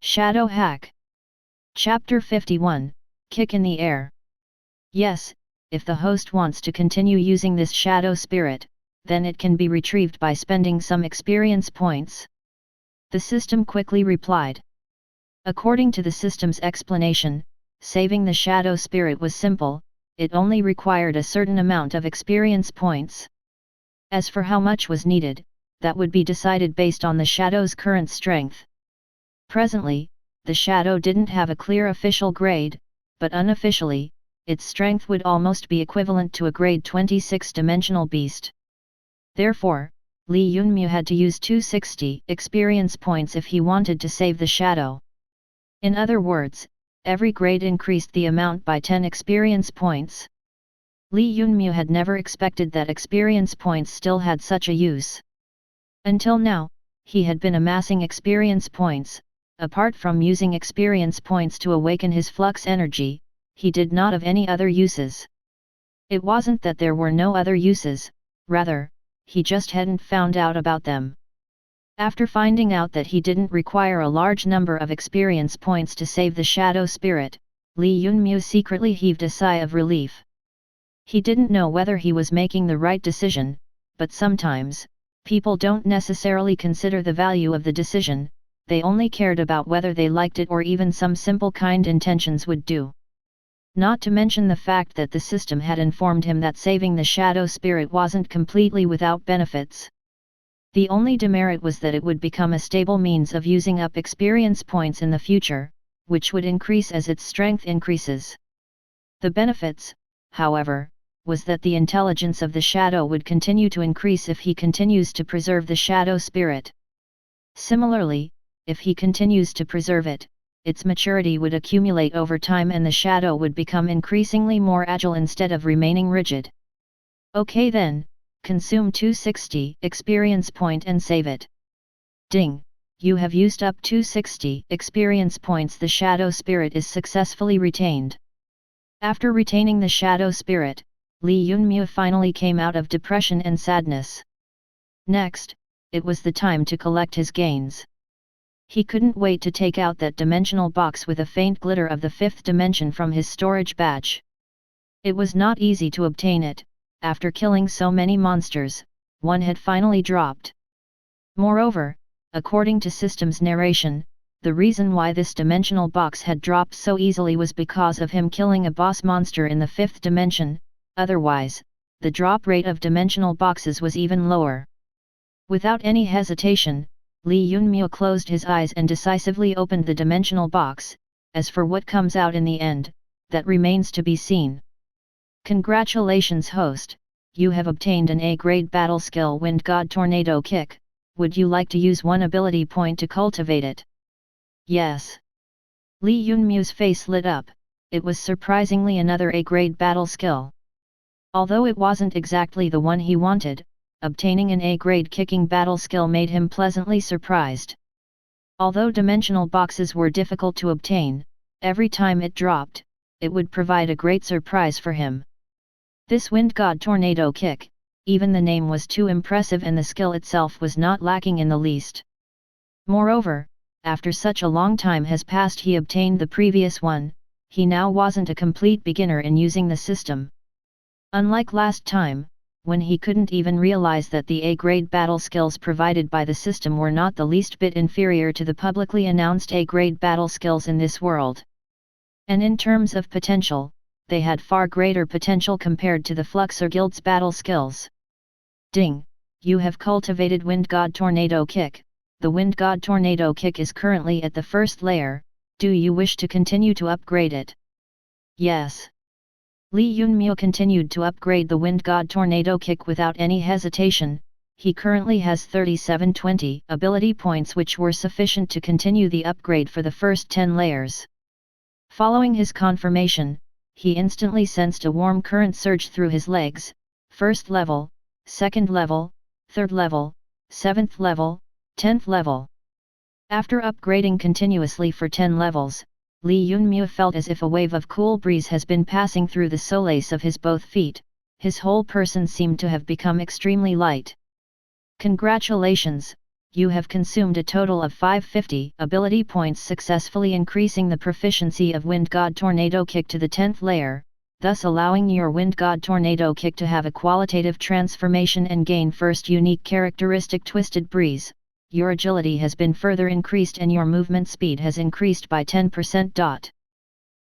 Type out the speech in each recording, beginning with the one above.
Shadow Hack. Chapter 51, Kick in the Air. Yes, if the host wants to continue using this shadow spirit, then it can be retrieved by spending some experience points. The system quickly replied. According to the system's explanation, saving the shadow spirit was simple, it only required a certain amount of experience points. As for how much was needed, that would be decided based on the shadow's current strength. Presently, the shadow didn't have a clear official grade, but unofficially, its strength would almost be equivalent to a grade 26-dimensional beast. Therefore, Li Yunmu had to use 260 experience points if he wanted to save the shadow. In other words, every grade increased the amount by 10 experience points. Li Yunmu had never expected that experience points still had such a use. Until now, he had been amassing experience points. Apart from using experience points to awaken his flux energy, he did not have any other uses. It wasn't that there were no other uses, rather, he just hadn't found out about them. After finding out that he didn't require a large number of experience points to save the shadow spirit, Li Yunmu secretly heaved a sigh of relief. He didn't know whether he was making the right decision, but sometimes, people don't necessarily consider the value of the decision. They only cared about whether they liked it or even some simple kind intentions would do. Not to mention the fact that the system had informed him that saving the shadow spirit wasn't completely without benefits. The only demerit was that it would become a stable means of using up experience points in the future, which would increase as its strength increases. The benefits, however, was that the intelligence of the shadow would continue to increase if he continues to preserve the shadow spirit. Similarly, if he continues to preserve it, its maturity would accumulate over time and the shadow would become increasingly more agile instead of remaining rigid. Okay then, consume 260 experience point and save it. Ding! You have used up 260 experience points. The shadow spirit is successfully retained. After retaining the shadow spirit, Li Yunmu finally came out of depression and sadness. Next, it was the time to collect his gains. He couldn't wait to take out that dimensional box with a faint glitter of the fifth dimension from his storage badge. It was not easy to obtain it. After killing so many monsters, one had finally dropped. Moreover, according to system's narration, the reason why this dimensional box had dropped so easily was because of him killing a boss monster in the fifth dimension, otherwise, the drop rate of dimensional boxes was even lower. Without any hesitation, Li Yunmu closed his eyes and decisively opened the dimensional box. As for what comes out in the end, that remains to be seen. Congratulations host, you have obtained an A-grade battle skill Wind God Tornado Kick. Would you like to use one ability point to cultivate it? Yes. Li Yunmu's face lit up. It was surprisingly another A-grade battle skill. Although it wasn't exactly the one he wanted, obtaining an A-grade kicking battle skill made him pleasantly surprised. Although dimensional boxes were difficult to obtain, every time it dropped, it would provide a great surprise for him. This Wind God Tornado Kick, even the name was too impressive and the skill itself was not lacking in the least. Moreover, after such a long time has passed he obtained the previous one, he now wasn't a complete beginner in using the system. Unlike last time, when he couldn't even realize that the A-grade battle skills provided by the system were not the least bit inferior to the publicly announced A-grade battle skills in this world. And in terms of potential, they had far greater potential compared to the Fluxer Guild's battle skills. Ding! You have cultivated Wind God Tornado Kick. The Wind God Tornado Kick is currently at the first layer. Do you wish to continue to upgrade it? Yes. Li Yunmu continued to upgrade the Wind God Tornado Kick without any hesitation. He currently has 3720 ability points which were sufficient to continue the upgrade for the first 10 layers. Following his confirmation, he instantly sensed a warm current surge through his legs. First level, second level, third level, 7th level, 10th level. After upgrading continuously for 10 levels, Li Yunmu felt as if a wave of cool breeze has been passing through the soles of his both feet. His whole person seemed to have become extremely light. Congratulations, you have consumed a total of 550 ability points, successfully increasing the proficiency of Wind God Tornado Kick to the 10th layer, thus allowing your Wind God Tornado Kick to have a qualitative transformation and gain first unique characteristic Twisted Breeze. Your agility has been further increased and your movement speed has increased by 10%.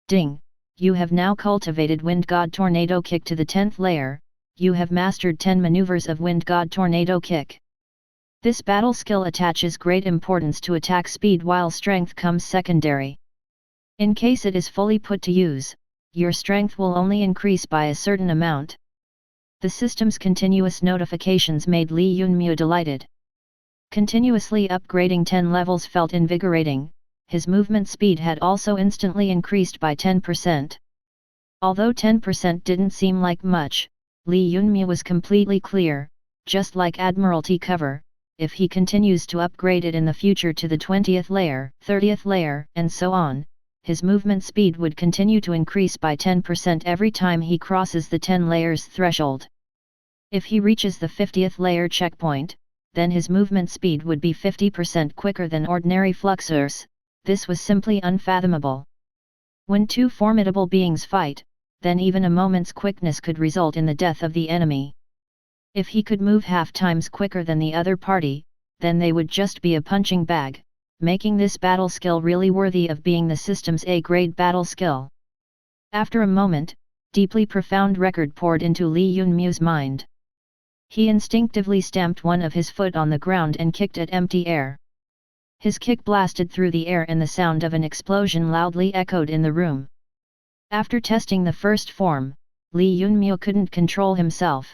Ding! You have now cultivated Wind God Tornado Kick to the 10th layer, you have mastered 10 maneuvers of Wind God Tornado Kick. This battle skill attaches great importance to attack speed while strength comes secondary. In case it is fully put to use, your strength will only increase by a certain amount. The system's continuous notifications made Li Yunmu delighted. Continuously upgrading 10 levels felt invigorating, his movement speed had also instantly increased by 10%. Although 10% didn't seem like much, Li Yunmu was completely clear, just like Admiralty cover, if he continues to upgrade it in the future to the 20th layer, 30th layer, and so on, his movement speed would continue to increase by 10% every time he crosses the 10 layers threshold. If he reaches the 50th layer checkpoint, then his movement speed would be 50% quicker than ordinary Fluxers. This was simply unfathomable. When two formidable beings fight, then even a moment's quickness could result in the death of the enemy. If he could move half times quicker than the other party, then they would just be a punching bag, making this battle skill really worthy of being the system's A-grade battle skill. After a moment, deeply profound record poured into Li Yunmu's mind. He instinctively stamped one of his foot on the ground and kicked at empty air. His kick blasted through the air and the sound of an explosion loudly echoed in the room. After testing the first form, Li Yunmu couldn't control himself.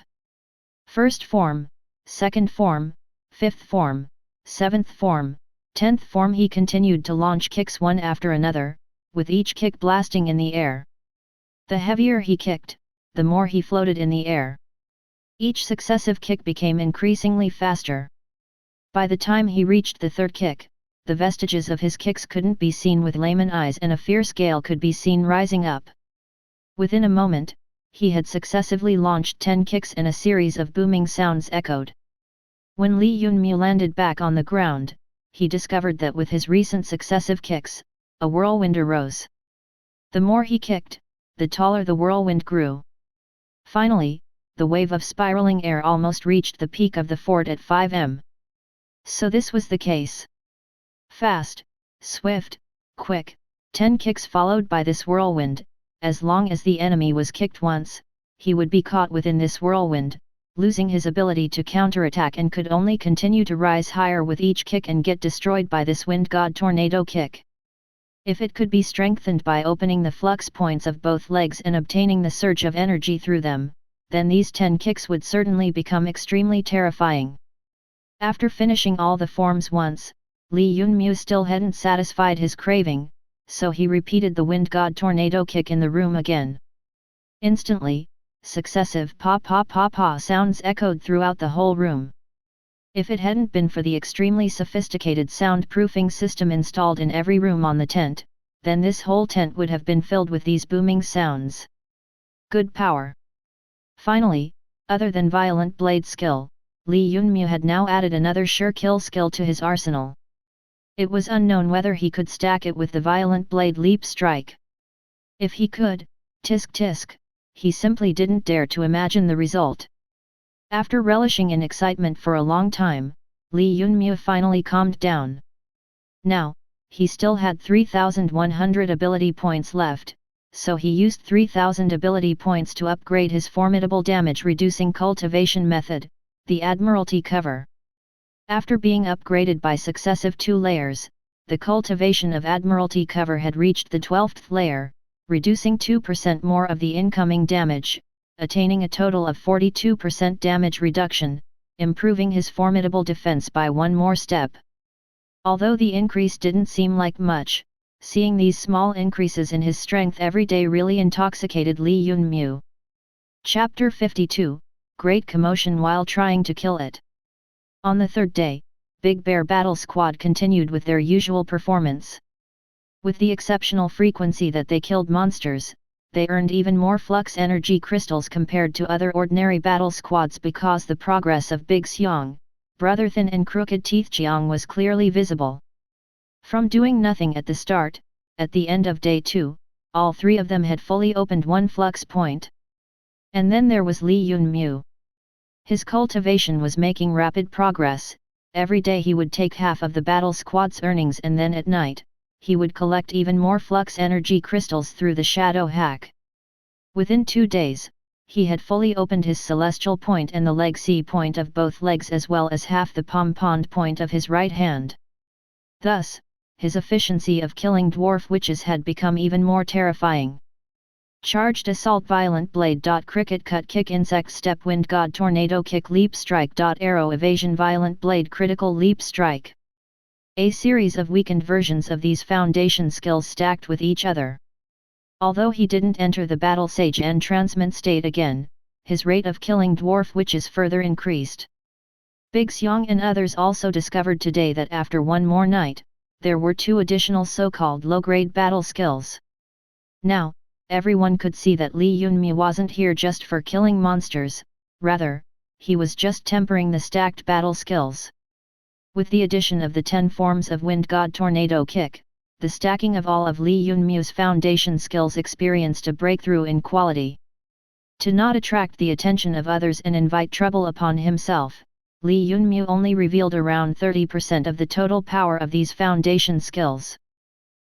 First form, second form, fifth form, seventh form, 10th form. He continued to launch kicks one after another, with each kick blasting in the air. The heavier he kicked, the more he floated in the air. Each successive kick became increasingly faster. By the time he reached the third kick, the vestiges of his kicks couldn't be seen with layman eyes and a fierce gale could be seen rising up. Within a moment, he had successively launched 10 kicks and a series of booming sounds echoed. When Li Yunmu landed back on the ground, he discovered that with his recent successive kicks, a whirlwind arose. The more he kicked, the taller the whirlwind grew. Finally, the wave of spiraling air almost reached the peak of the fort at 5 m. So this was the case. Fast, swift, quick, 10 kicks followed by this whirlwind. As long as the enemy was kicked once, he would be caught within this whirlwind, losing his ability to counterattack and could only continue to rise higher with each kick and get destroyed by this Wind God Tornado Kick. If it could be strengthened by opening the flux points of both legs and obtaining the surge of energy through them, then these 10 kicks would certainly become extremely terrifying. After finishing all the forms once, Li Yunmu still hadn't satisfied his craving, so he repeated the Wind God Tornado Kick in the room again. Instantly, successive pa-pa-pa-pa sounds echoed throughout the whole room. If it hadn't been for the extremely sophisticated soundproofing system installed in every room on the tent, then this whole tent would have been filled with these booming sounds. Good power. Finally, other than violent blade skill, Li Yunmu had now added another sure kill skill to his arsenal. It was unknown whether he could stack it with the violent blade leap strike. If he could, tisk tisk, he simply didn't dare to imagine the result. After relishing in excitement for a long time, Li Yunmu finally calmed down. Now, he still had 3,100 ability points left, so he used 3,000 ability points to upgrade his formidable damage-reducing cultivation method, the Admiralty cover. After being upgraded by successive 2 layers, the cultivation of Admiralty cover had reached the 12th layer, reducing 2% more of the incoming damage, attaining a total of 42% damage reduction, improving his formidable defense by one more step. Although the increase didn't seem like much, seeing these small increases in his strength every day really intoxicated Li Yunmu. Chapter 52, Great Commotion while trying to kill it. On the third day, Big Bear Battle Squad continued with their usual performance. With the exceptional frequency that they killed monsters, they earned even more flux energy crystals compared to other ordinary battle squads because the progress of Big Xiong, brother Thin and Crooked Teeth Jiang was clearly visible. From doing nothing at the start, at the end of day 2, all three of them had fully opened one flux point. And then there was Li Yunmu. His cultivation was making rapid progress. Every day he would take half of the battle squad's earnings, and then at night, he would collect even more flux energy crystals through the shadow hack. Within 2 days, he had fully opened his celestial point and the leg C point of both legs, as well as half the palm pond point of his right hand. Thus, his efficiency of killing dwarf witches had become even more terrifying. Charged assault, violent blade. Cricket cut, kick, insect step, wind god, tornado kick, leap strike. Arrow evasion, violent blade, critical leap strike. A series of weakened versions of these foundation skills stacked with each other. Although he didn't enter the battle sage entrancement state again, his rate of killing dwarf witches further increased. Big Xiang and others also discovered today that after one more night, there were 2 additional so-called low-grade battle skills. Now, everyone could see that Li Yunmu wasn't here just for killing monsters, rather, he was just tempering the stacked battle skills. With the addition of the 10 forms of Wind God Tornado Kick, the stacking of all of Li Yunmu's foundation skills experienced a breakthrough in quality. To not attract the attention of others and invite trouble upon himself, Li Yunmu only revealed around 30% of the total power of these foundation skills.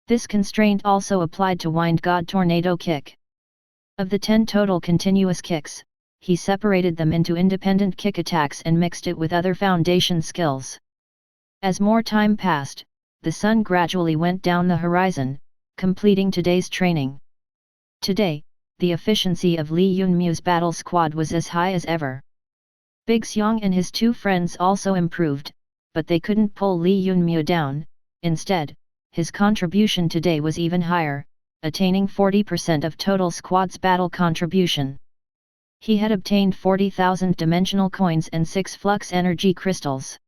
This constraint also applied to Wind God Tornado Kick. Of the 10 total continuous kicks, he separated them into independent kick attacks and mixed it with other foundation skills. As more time passed, the sun gradually went down the horizon, completing today's training. Today, the efficiency of Li Yunmu's battle squad was as high as ever. Big Xiang and his 2 friends also improved, but they couldn't pull Li Yunmu down. Instead, his contribution today was even higher, attaining 40% of total squad's battle contribution. He had obtained 40,000 dimensional coins and 6 flux energy crystals.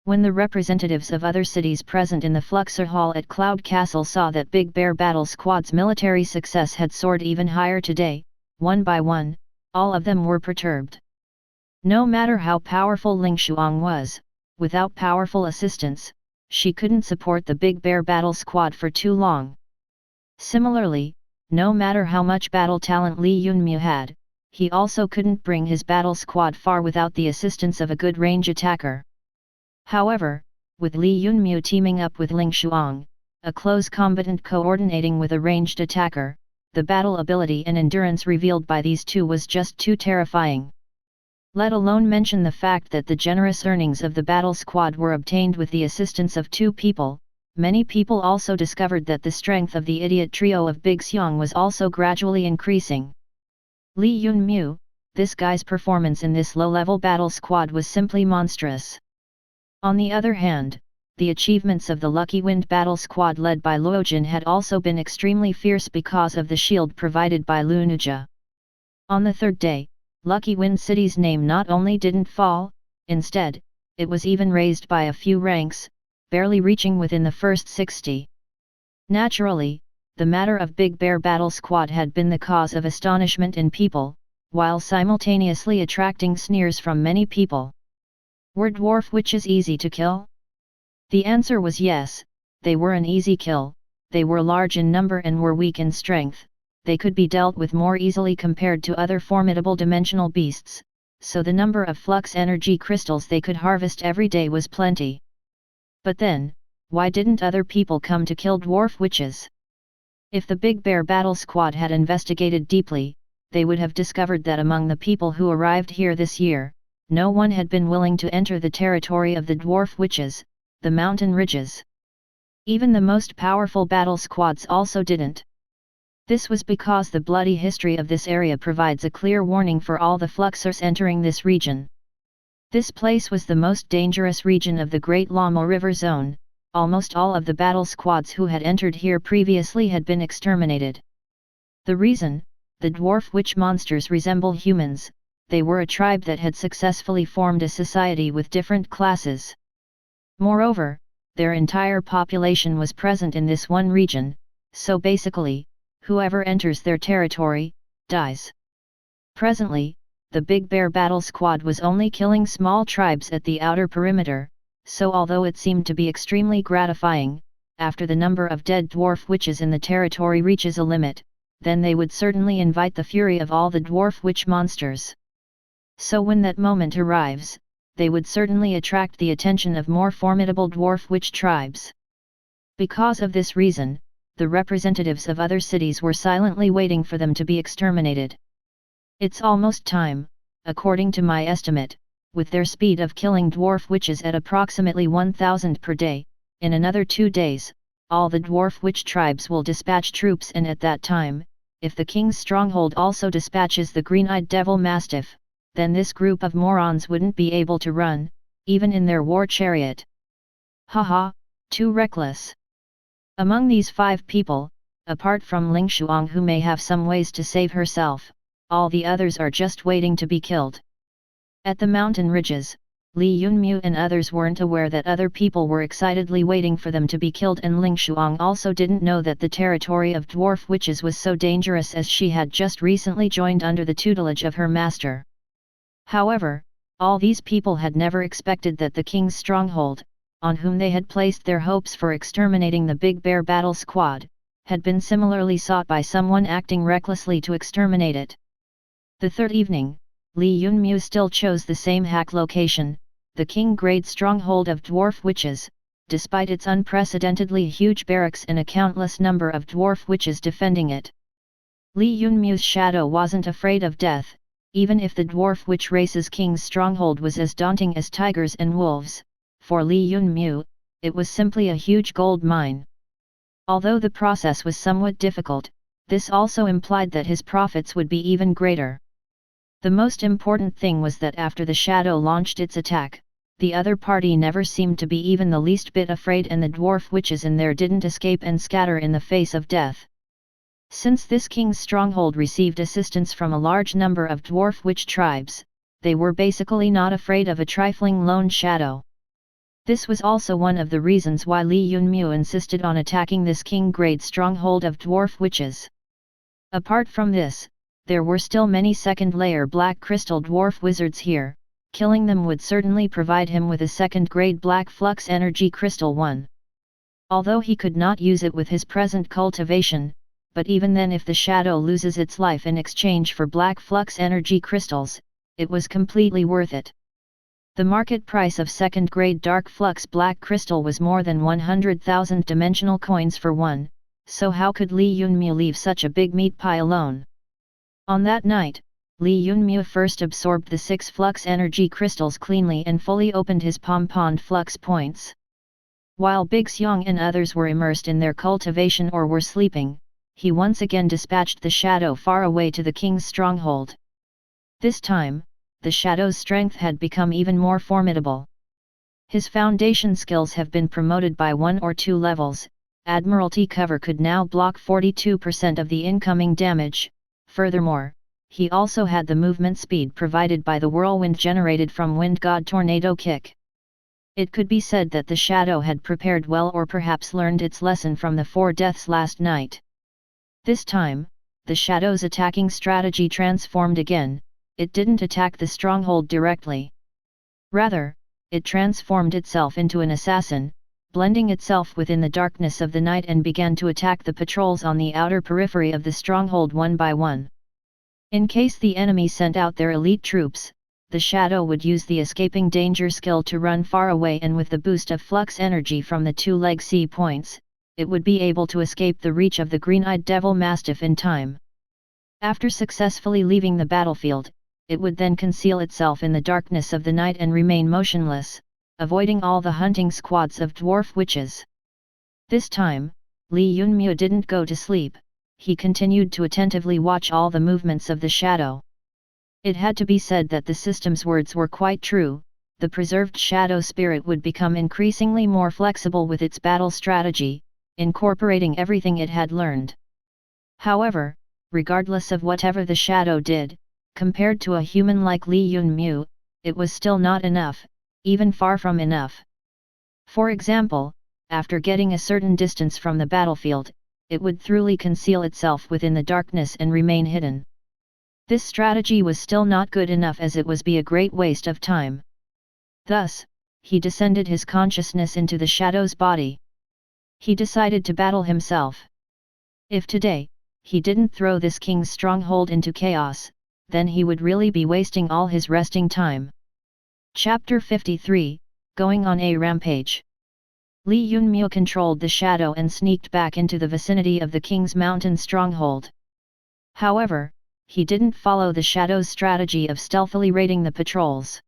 When the representatives of other cities present in the Fluxer Hall at Cloud Castle saw that Big Bear Battle Squad's military success had soared even higher today, one by one, all of them were perturbed. No matter how powerful Ling Shuang was, without powerful assistance, she couldn't support the Big Bear Battle Squad for too long. Similarly, no matter how much battle talent Li Yunmu had, he also couldn't bring his battle squad far without the assistance of a good range attacker. However, with Li Yunmu teaming up with Ling Shuang, a close combatant coordinating with a ranged attacker, the battle ability and endurance revealed by these 2 was just too terrifying. Let alone mention the fact that the generous earnings of the battle squad were obtained with the assistance of 2 people. Many people also discovered that the strength of the idiot trio of Big Xiang was also gradually increasing. Li Yunmu, this guy's performance in this low-level battle squad was simply monstrous. On the other hand, the achievements of the Lucky Wind battle squad led by Luojin had also been extremely fierce because of the shield provided by Lunuja. On the 3rd day, Lucky Wind City's name not only didn't fall, instead, it was even raised by a few ranks, barely reaching within the first 60. Naturally, the matter of Big Bear Battle Squad had been the cause of astonishment in people, while simultaneously attracting sneers from many people. Were dwarf witches easy to kill? The answer was yes, they were an easy kill. They were large in number and were weak in strength. They could be dealt with more easily compared to other formidable dimensional beasts, so the number of flux energy crystals they could harvest every day was plenty. But then, why didn't other people come to kill dwarf witches? If the Big Bear Battle Squad had investigated deeply, they would have discovered that among the people who arrived here this year, no one had been willing to enter the territory of the dwarf witches, the mountain ridges. Even the most powerful battle squads also didn't. This was because the bloody history of this area provides a clear warning for all the fluxers entering this region. This place was the most dangerous region of the Great Lama River Zone. Almost all of the battle squads who had entered here previously had been exterminated. The reason? The dwarf witch monsters resemble humans. They were a tribe that had successfully formed a society with different classes. Moreover, their entire population was present in this one region, so basically, whoever enters their territory, dies. Presently, the Big Bear battle squad was only killing small tribes at the outer perimeter, so although it seemed to be extremely gratifying, after the number of dead dwarf witches in the territory reaches a limit, then they would certainly invite the fury of all the dwarf witch monsters. So when that moment arrives, they would certainly attract the attention of more formidable dwarf witch tribes. Because of this reason, the representatives of other cities were silently waiting for them to be exterminated. It's almost time, according to my estimate, with their speed of killing dwarf witches at approximately 1,000 per day, in another 2 days, all the dwarf witch tribes will dispatch troops, and at that time, if the king's stronghold also dispatches the green-eyed devil mastiff, then this group of morons wouldn't be able to run, even in their war chariot. Haha, too reckless. Among these 5 people, apart from Ling Shuang, who may have some ways to save herself, all the others are just waiting to be killed. At the mountain ridges, Li Yunmu and others weren't aware that other people were excitedly waiting for them to be killed, and Ling Shuang also didn't know that the territory of dwarf witches was so dangerous, as she had just recently joined under the tutelage of her master. However, all these people had never expected that the king's stronghold, on whom they had placed their hopes for exterminating the Big Bear battle squad, had been similarly sought by someone acting recklessly to exterminate it. The third evening, Li Yunmu still chose the same hack location, the king-grade stronghold of dwarf witches, despite its unprecedentedly huge barracks and a countless number of dwarf witches defending it. Li Yunmu's shadow wasn't afraid of death, even if the dwarf witch race's king's stronghold was as daunting as tigers and wolves. For Li Yunmu, it was simply a huge gold mine. Although the process was somewhat difficult, this also implied that his profits would be even greater. The most important thing was that after the shadow launched its attack, the other party never seemed to be even the least bit afraid, and the dwarf witches in there didn't escape and scatter in the face of death. Since this king's stronghold received assistance from a large number of dwarf witch tribes, they were basically not afraid of a trifling lone shadow. This was also one of the reasons why Li Yunmu insisted on attacking this king-grade stronghold of dwarf witches. Apart from this, there were still many second-layer black crystal dwarf wizards here. Killing them would certainly provide him with a second-grade black flux energy crystal 1. Although he could not use it with his present cultivation, but even then, if the shadow loses its life in exchange for black flux energy crystals, it was completely worth it. The market price of second-grade dark flux black crystal was more than 100,000 dimensional coins for one, so how could Li Yunmu leave such a big meat pie alone? On that night, Li Yunmu first absorbed the 6 flux energy crystals cleanly and fully opened his pom-pond flux points. While Big Xiong and others were immersed in their cultivation or were sleeping, he once again dispatched the shadow far away to the king's stronghold. This time, the shadow's strength had become even more formidable. His foundation skills have been promoted by 1 or 2 levels. Admiralty cover could now block 42% of the incoming damage. Furthermore, he also had the movement speed provided by the whirlwind generated from Wind God Tornado Kick. It could be said that the shadow had prepared well, or perhaps learned its lesson from the 4 deaths last night. This time, the shadow's attacking strategy transformed again. It didn't attack the stronghold directly. Rather, it transformed itself into an assassin, blending itself within the darkness of the night, and began to attack the patrols on the outer periphery of the stronghold one by one. In case the enemy sent out their elite troops, the shadow would use the escaping danger skill to run far away, and with the boost of flux energy from the 2 leg C points, it would be able to escape the reach of the green-eyed devil mastiff in time. After successfully leaving the battlefield, it would then conceal itself in the darkness of the night and remain motionless, avoiding all the hunting squads of dwarf witches. This time, Li Yunmu didn't go to sleep. He continued to attentively watch all the movements of the shadow. It had to be said that the system's words were quite true. The preserved shadow spirit would become increasingly more flexible with its battle strategy, incorporating everything it had learned. However, regardless of whatever the shadow did, compared to a human like Li Yunmu, it was still not enough, even far from enough. For example, after getting a certain distance from the battlefield, it would thoroughly conceal itself within the darkness and remain hidden. This strategy was still not good enough, as it was be a great waste of time. Thus, he descended his consciousness into the shadow's body. He decided to battle himself. If today, he didn't throw this king's stronghold into chaos, then he would really be wasting all his resting time. Chapter 53, Going on a Rampage. Li Yunmyo controlled the shadow and sneaked back into the vicinity of the king's mountain stronghold. However, he didn't follow the shadow's strategy of stealthily raiding the patrols.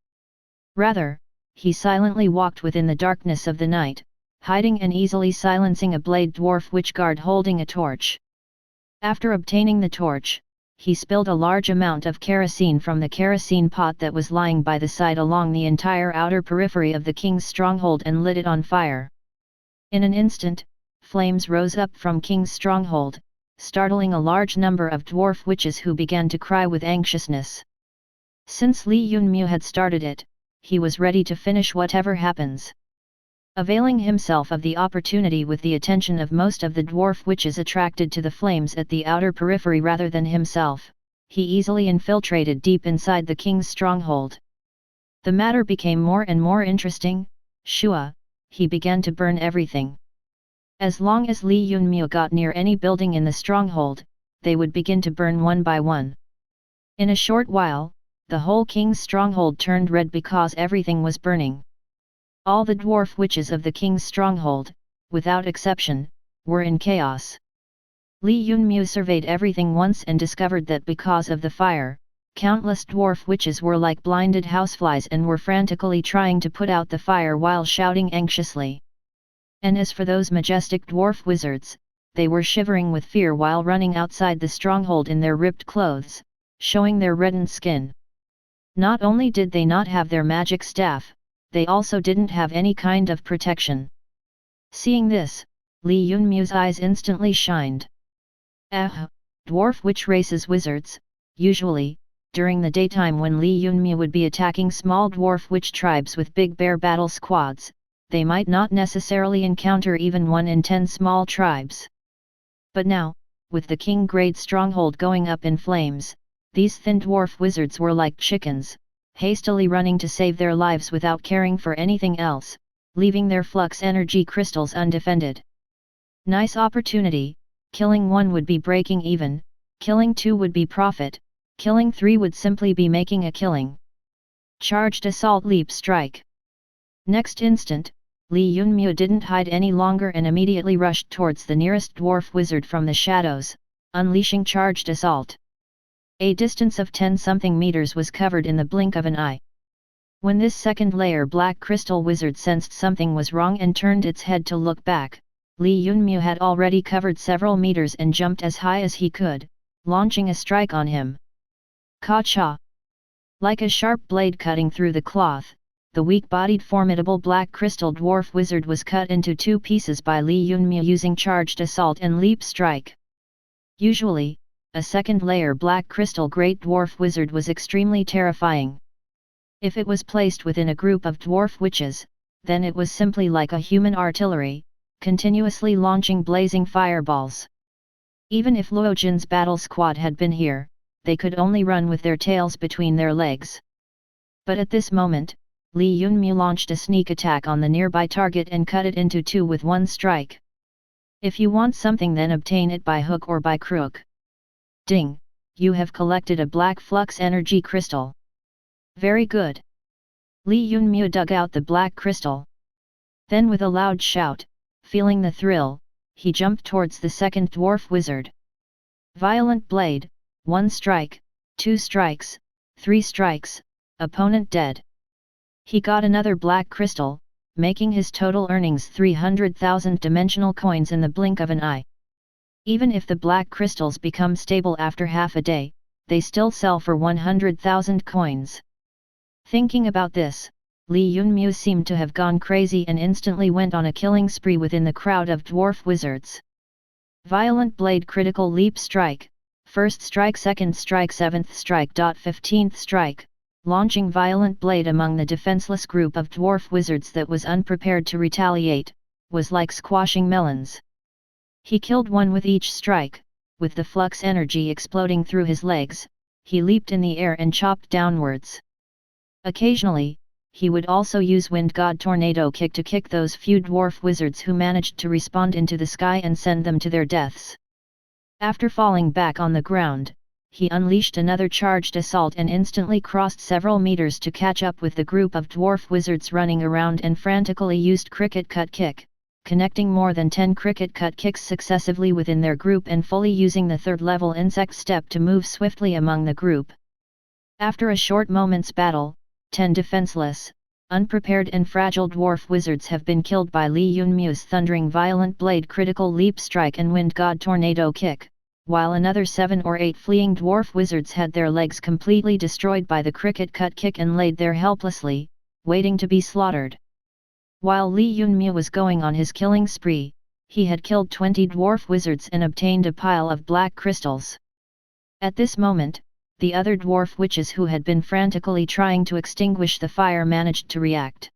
Rather, he silently walked within the darkness of the night, hiding and easily silencing a blade dwarf witch guard holding a torch. After obtaining the torch, he spilled a large amount of kerosene from the kerosene pot that was lying by the side along the entire outer periphery of the king's stronghold and lit it on fire. In an instant, flames rose up from King's stronghold, startling a large number of dwarf witches who began to cry with anxiousness. Since Li Yunmyo had started it, he was ready to finish whatever happens. Availing himself of the opportunity with the attention of most of the dwarf witches attracted to the flames at the outer periphery rather than himself, he easily infiltrated deep inside the king's stronghold. The matter became more and more interesting. Shua, he began to burn everything. As long as Li Yunmyo got near any building in the stronghold, they would begin to burn one by one. In a short while, the whole king's stronghold turned red because everything was burning. All the dwarf witches of the king's stronghold, without exception, were in chaos. Li Yunmyo surveyed everything once and discovered that because of the fire, countless dwarf witches were like blinded houseflies and were frantically trying to put out the fire while shouting anxiously. And as for those majestic dwarf wizards, they were shivering with fear while running outside the stronghold in their ripped clothes, showing their reddened skin. Not only did they not have their magic staff, they also didn't have any kind of protection. Seeing this, Li Yunmyo's eyes instantly shined. Dwarf witch races wizards, usually, during the daytime when Li Yunmyo would be attacking small dwarf witch tribes with big bear battle squads, they might not necessarily encounter even 1 in 10 small tribes. But now, with the king-grade stronghold going up in flames, these thin dwarf wizards were like chickens, hastily running to save their lives without caring for anything else, leaving their flux energy crystals undefended. Nice opportunity. Killing 1 would be breaking even, killing 2 would be profit, killing 3 would simply be making a killing. Charged assault leap strike. Next instant, Li Yunmyo didn't hide any longer and immediately rushed towards the nearest dwarf wizard from the shadows, unleashing charged assault. A distance of 10-something meters was covered in the blink of an eye. When this second layer black crystal wizard sensed something was wrong and turned its head to look back, Li Yunmyo had already covered several meters and jumped as high as he could, launching a strike on him. Ka-cha! Like a sharp blade cutting through the cloth, the weak-bodied formidable black crystal dwarf wizard was cut into 2 pieces by Li Yunmyo using charged assault and leap strike. Usually, a second-layer black crystal great dwarf wizard was extremely terrifying. If it was placed within a group of dwarf witches, then it was simply like a human artillery, continuously launching blazing fireballs. Even if Luojin's battle squad had been here, they could only run with their tails between their legs. But at this moment, Li Yunmyo launched a sneak attack on the nearby target and cut it into 2 with 1 strike. If you want something, then obtain it by hook or by crook. Ding! You have collected a black flux energy crystal. Very good. Li Yunmyo dug out the black crystal. Then with a loud shout, feeling the thrill, he jumped towards the second dwarf wizard. Violent blade, 1 strike, 2 strikes, 3 strikes, opponent dead. He got another black crystal, making his total earnings 300,000 dimensional coins in the blink of an eye. Even if the black crystals become stable after half a day, they still sell for 100,000 coins. Thinking about this, Li Yunmyo seemed to have gone crazy and instantly went on a killing spree within the crowd of dwarf wizards. Violent blade critical leap strike, 1st strike 2nd strike 7th strike 15th strike, launching violent blade among the defenseless group of dwarf wizards that was unprepared to retaliate, was like squashing melons. He killed 1 with each strike, with the flux energy exploding through his legs, he leaped in the air and chopped downwards. Occasionally, he would also use Wind God Tornado Kick to kick those few dwarf wizards who managed to respawn into the sky and send them to their deaths. After falling back on the ground, he unleashed another charged assault and instantly crossed several meters to catch up with the group of dwarf wizards running around and frantically used Cricket Cut Kick, connecting more than 10 Cricket Cut Kicks successively within their group and fully using the third-level insect step to move swiftly among the group. After a short moment's battle, 10 defenseless, unprepared and fragile dwarf wizards have been killed by Li Yunmu's thundering violent blade critical leap strike and Wind God Tornado Kick, while another 7 or 8 fleeing dwarf wizards had their legs completely destroyed by the Cricket Cut Kick and laid there helplessly, waiting to be slaughtered. While Li Yunmu was going on his killing spree, he had killed 20 dwarf wizards and obtained a pile of black crystals. At this moment, the other dwarf witches who had been frantically trying to extinguish the fire managed to react.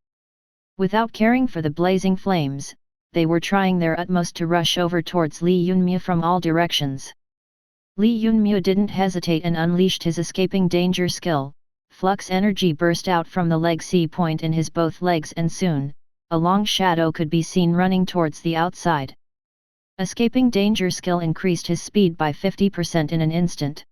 Without caring for the blazing flames, they were trying their utmost to rush over towards Li Yunmu from all directions. Li Yunmu didn't hesitate and unleashed his escaping danger skill. Flux energy burst out from the leg C point in his both legs and soon, a long shadow could be seen running towards the outside. Escaping danger skill increased his speed by 50% in an instant.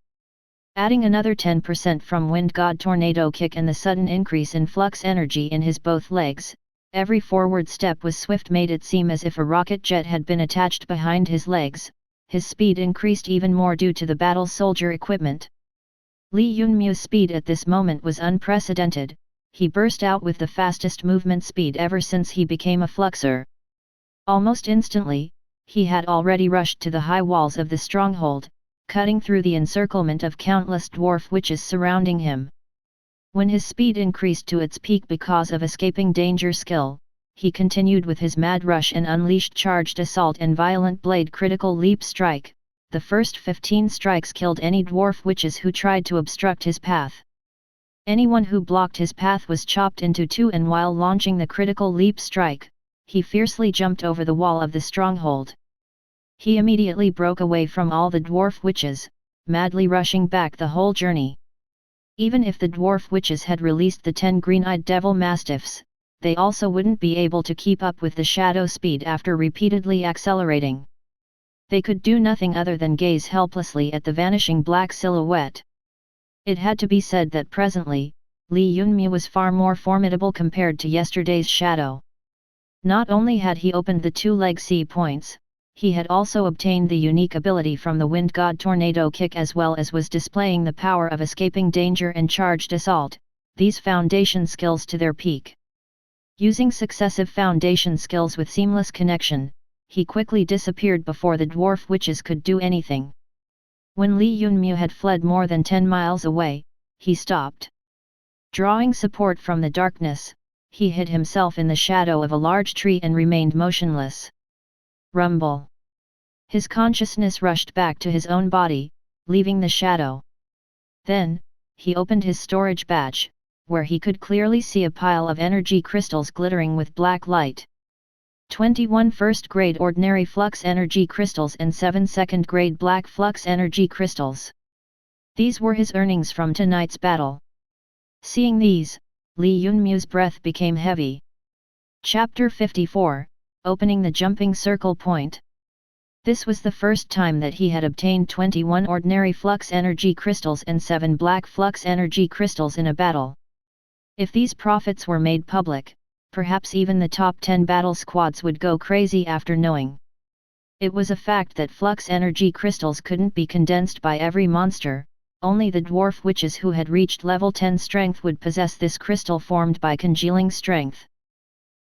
Adding another 10% from Wind God Tornado Kick and the sudden increase in flux energy in his both legs, every forward step was swift, made it seem as if a rocket jet had been attached behind his legs. His speed increased even more due to the battle soldier equipment. Li Yunmu's speed at this moment was unprecedented. He burst out with the fastest movement speed ever since he became a fluxer. Almost instantly, he had already rushed to the high walls of the stronghold, cutting through the encirclement of countless dwarf witches surrounding him. When his speed increased to its peak because of escaping danger skill, he continued with his mad rush and unleashed charged assault and violent blade critical leap strike. The first 15 strikes killed any dwarf witches who tried to obstruct his path. Anyone who blocked his path was chopped into two, and while launching the critical leap strike, he fiercely jumped over the wall of the stronghold. He immediately broke away from all the dwarf witches, madly rushing back the whole journey. Even if the dwarf witches had released the 10 green-eyed devil mastiffs, they also wouldn't be able to keep up with the shadow speed after repeatedly accelerating. They could do nothing other than gaze helplessly at the vanishing black silhouette. It had to be said that presently, Li Yunmu was far more formidable compared to yesterday's shadow. Not only had he opened the 2 leg C points, he had also obtained the unique ability from the Wind God Tornado Kick as well as was displaying the power of escaping danger and charged assault, these foundation skills to their peak. Using successive foundation skills with seamless connection, he quickly disappeared before the dwarf witches could do anything. When Li Yunmu had fled more than 10 miles away, he stopped. Drawing support from the darkness, he hid himself in the shadow of a large tree and remained motionless. Rumble. His consciousness rushed back to his own body, leaving the shadow. Then, he opened his storage batch, where he could clearly see a pile of energy crystals glittering with black light. 21 first-grade ordinary flux energy crystals and 7 second-grade black flux energy crystals. These were his earnings from tonight's battle. Seeing these, Li Yunmu's breath became heavy. Chapter 54, Opening the Jumping Circle Point. This was the first time that he had obtained 21 ordinary flux energy crystals and 7 black flux energy crystals in a battle. If these profits were made public, perhaps even the top 10 battle squads would go crazy after knowing. It was a fact that flux energy crystals couldn't be condensed by every monster, only the dwarf witches who had reached level 10 strength would possess this crystal formed by congealing strength.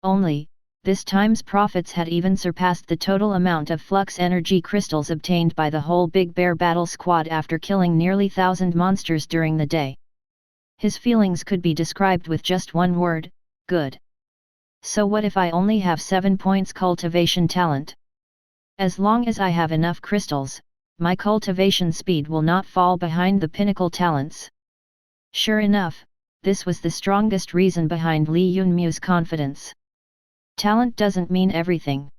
Only, this time's profits had even surpassed the total amount of flux energy crystals obtained by the whole Big Bear battle squad after killing nearly 1,000 monsters during the day. His feelings could be described with just one word: good. So what if I only have 7 points cultivation talent? As long as I have enough crystals, my cultivation speed will not fall behind the pinnacle talents. Sure enough, this was the strongest reason behind Li Yunmu's confidence. Talent doesn't mean everything.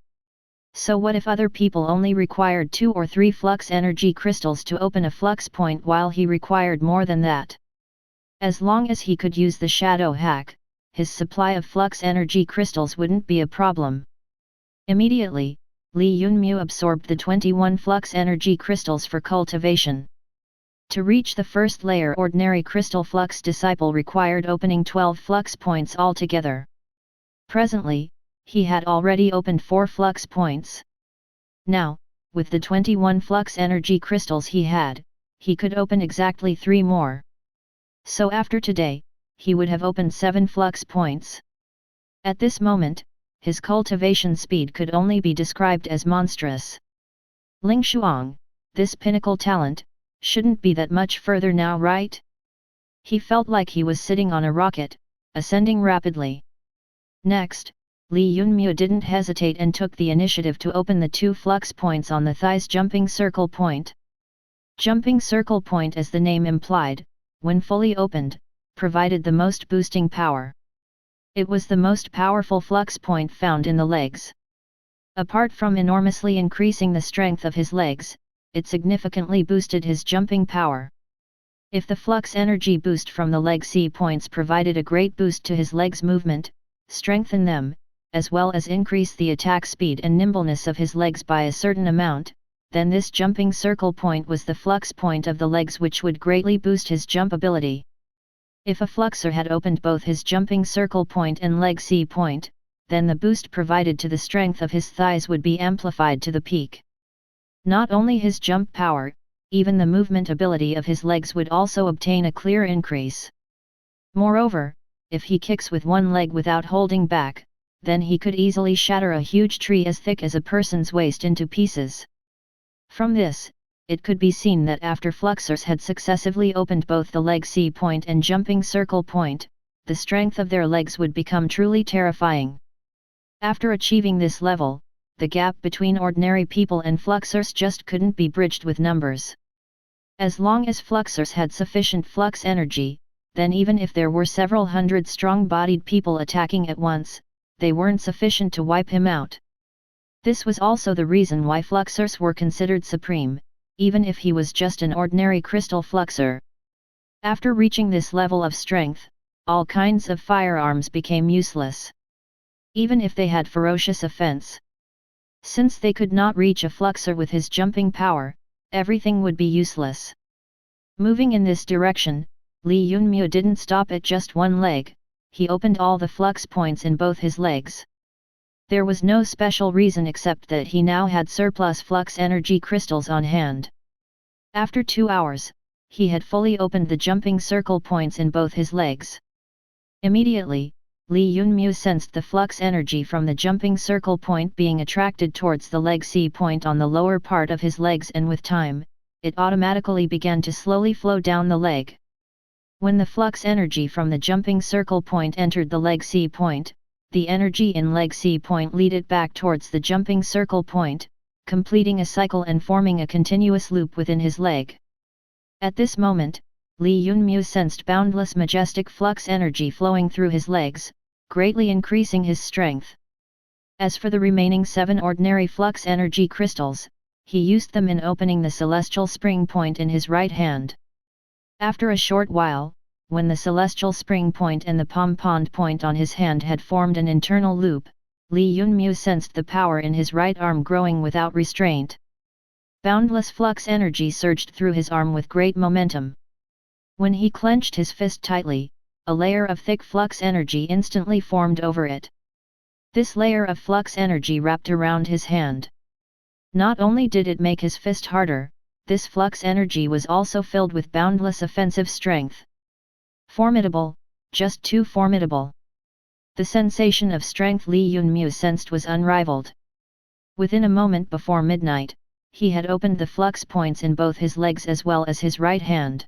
So what if other people only required 2 or 3 flux energy crystals to open a flux point while he required more than that? As long as he could use the shadow hack, his supply of flux energy crystals wouldn't be a problem. Immediately, Li Yunmu absorbed the 21 flux energy crystals for cultivation. To reach the first layer, ordinary crystal flux disciple required opening 12 flux points altogether. Presently, he had already opened 4 flux points. Now, with the 21 flux energy crystals he could open exactly 3 more. So after today, he would have opened 7 flux points. At this moment, his cultivation speed could only be described as monstrous. Ling Shuang, this pinnacle talent, shouldn't be that much further now, right? He felt like he was sitting on a rocket, ascending rapidly. Next, Li Yunmu didn't hesitate and took the initiative to open the 2 flux points on the thigh's jumping circle point. Jumping circle point, as the name implied, when fully opened, provided the most boosting power. It was the most powerful flux point found in the legs. Apart from enormously increasing the strength of his legs, it significantly boosted his jumping power. If the flux energy boost from the leg C points provided a great boost to his legs' movement, strengthen them, as well as increase the attack speed and nimbleness of his legs by a certain amount, then this jumping circle point was the flux point of the legs, which would greatly boost his jump ability. If a fluxer had opened both his jumping circle point and leg C point, then the boost provided to the strength of his thighs would be amplified to the peak. Not only his jump power, even the movement ability of his legs would also obtain a clear increase. Moreover, if he kicks with one leg without holding back, then he could easily shatter a huge tree as thick as a person's waist into pieces. From this, it could be seen that after fluxers had successively opened both the leg C point and jumping circle point, the strength of their legs would become truly terrifying. After achieving this level, the gap between ordinary people and fluxers just couldn't be bridged with numbers. As long as fluxers had sufficient flux energy, then even if there were several hundred strong-bodied people attacking at once, they weren't sufficient to wipe him out. This was also the reason why fluxers were considered supreme, even if he was just an ordinary crystal fluxer. After reaching this level of strength, all kinds of firearms became useless. Even if they had ferocious offense. Since they could not reach a fluxer with his jumping power, everything would be useless. Moving in this direction, Li Yunmu didn't stop at just one leg, he opened all the flux points in both his legs. There was no special reason except that he now had surplus flux energy crystals on hand. After 2 hours, he had fully opened the jumping circle points in both his legs. Immediately, Li Yunmu sensed the flux energy from the jumping circle point being attracted towards the leg C point on the lower part of his legs, and with time, it automatically began to slowly flow down the leg. When the flux energy from the jumping circle point entered the leg C point, the energy in leg C point led it back towards the jumping circle point, completing a cycle and forming a continuous loop within his leg. At this moment, Li Yunmu sensed boundless majestic flux energy flowing through his legs, greatly increasing his strength. As for the remaining 7 ordinary flux energy crystals, he used them in opening the celestial spring point in his right hand. After a short while, when the celestial spring point and the pom-pond point on his hand had formed an internal loop, Li Yunmu sensed the power in his right arm growing without restraint. Boundless flux energy surged through his arm with great momentum. When he clenched his fist tightly, a layer of thick flux energy instantly formed over it. This layer of flux energy wrapped around his hand. Not only did it make his fist harder, this flux energy was also filled with boundless offensive strength. Formidable, just too formidable. The sensation of strength Li Yunmu sensed was unrivaled. Within a moment before midnight, he had opened the flux points in both his legs as well as his right hand.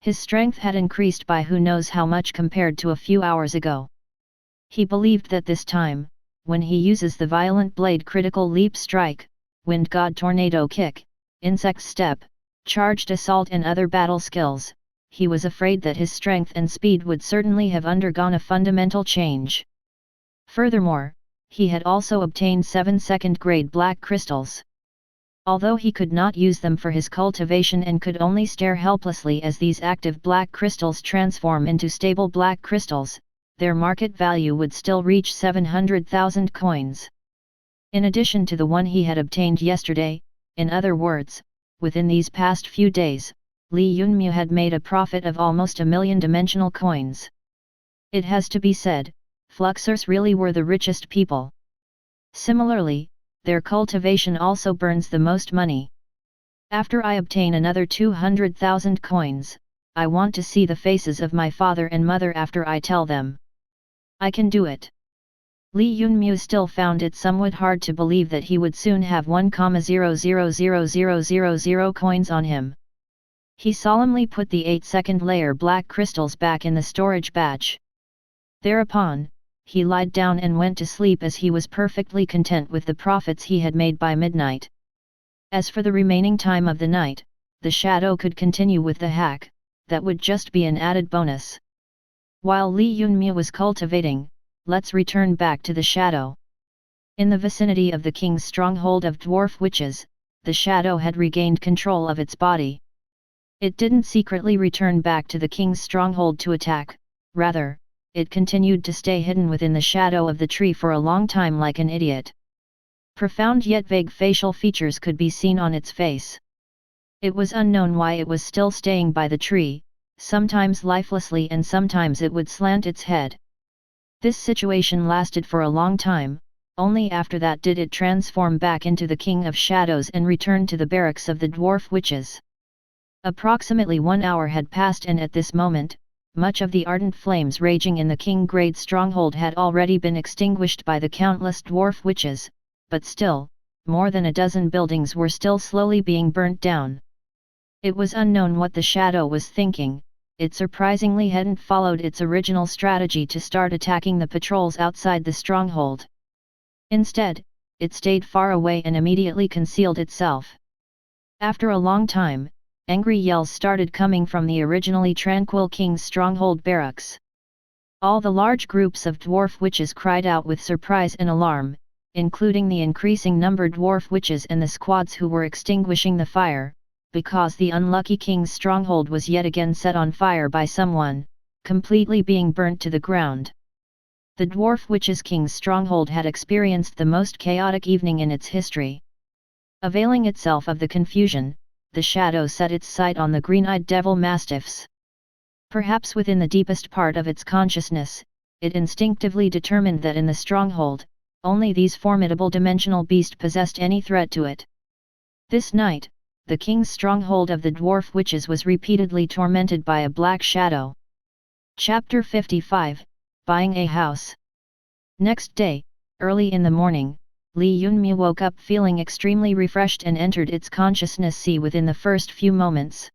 His strength had increased by who knows how much compared to a few hours ago. He believed that this time, when he uses the violent blade critical leap strike, wind god tornado kick, insect step, charged assault and other battle skills, he was afraid that his strength and speed would certainly have undergone a fundamental change. Furthermore, he had also obtained 7 second-grade black crystals. Although he could not use them for his cultivation and could only stare helplessly as these active black crystals transform into stable black crystals, their market value would still reach 700,000 coins. In addition to the one he had obtained yesterday, in other words, within these past few days, Li Yunmu had made a profit of almost 1,000,000 dimensional coins. It has to be said, Fluxers really were the richest people. Similarly, their cultivation also burns the most money. After I obtain another 200,000 coins, I want to see the faces of my father and mother after I tell them I can do it. Li Yunmu still found it somewhat hard to believe that he would soon have 1,000,000 coins on him. He solemnly put the 8th layer black crystals back in the storage batch. Thereupon, he lied down and went to sleep as he was perfectly content with the profits he had made by midnight. As for the remaining time of the night, the S.H.A.D.O.W could continue with the hack, that would just be an added bonus. While Li Yunmu was cultivating, let's return back to the S.H.A.D.O.W. In the vicinity of the king's stronghold of dwarf witches, the S.H.A.D.O.W had regained control of its body. It didn't secretly return back to the king's stronghold to attack, rather, it continued to stay hidden within the shadow of the tree for a long time like an idiot. Profound yet vague facial features could be seen on its face. It was unknown why it was still staying by the tree, sometimes lifelessly and sometimes it would slant its head. This situation lasted for a long time, only after that did it transform back into the King of Shadows and return to the barracks of the dwarf witches. Approximately 1 hour had passed and at this moment, much of the ardent flames raging in the King-grade stronghold had already been extinguished by the countless dwarf witches, but still, more than a dozen buildings were still slowly being burnt down. It was unknown what the S.H.A.D.O.W was thinking. It surprisingly hadn't followed its original strategy to start attacking the patrols outside the stronghold. Instead, it stayed far away and immediately concealed itself. After a long time, angry yells started coming from the originally tranquil king's stronghold barracks. All the large groups of dwarf witches cried out with surprise and alarm, including the increasing number dwarf witches and the squads who were extinguishing the fire, because the unlucky king's stronghold was yet again set on fire by someone, completely being burnt to the ground. The dwarf witches' king's stronghold had experienced the most chaotic evening in its history. Availing itself of the confusion, the S.H.A.D.O.W set its sight on the green-eyed devil mastiffs. Perhaps within the deepest part of its consciousness, it instinctively determined that in the stronghold, only these formidable dimensional beasts possessed any threat to it. This night, the king's stronghold of the dwarf witches was repeatedly tormented by a black shadow. Chapter 55, Buying a House. Next day, early in the morning, Li Yunmu woke up feeling extremely refreshed and entered its consciousness sea within the first few moments.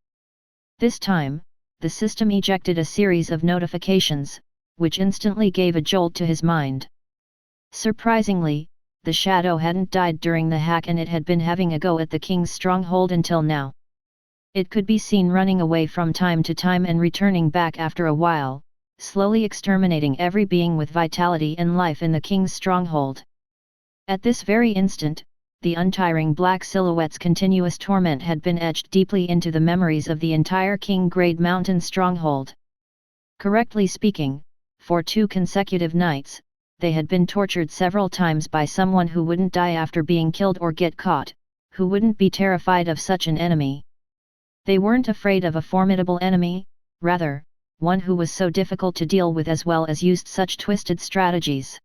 This time, the system ejected a series of notifications, which instantly gave a jolt to his mind. Surprisingly, the S.H.A.D.O.W hadn't died during the hack and it had been having a go at the king's stronghold until now. It could be seen running away from time to time and returning back after a while, slowly exterminating every being with vitality and life in the king's stronghold. At this very instant, the untiring black silhouette's continuous torment had been etched deeply into the memories of the entire King-grade mountain stronghold. Correctly speaking, for 2 consecutive nights, they had been tortured several times by someone who wouldn't die after being killed or get caught, who wouldn't be terrified of such an enemy. They weren't afraid of a formidable enemy, rather, one who was so difficult to deal with as well as used such twisted strategies.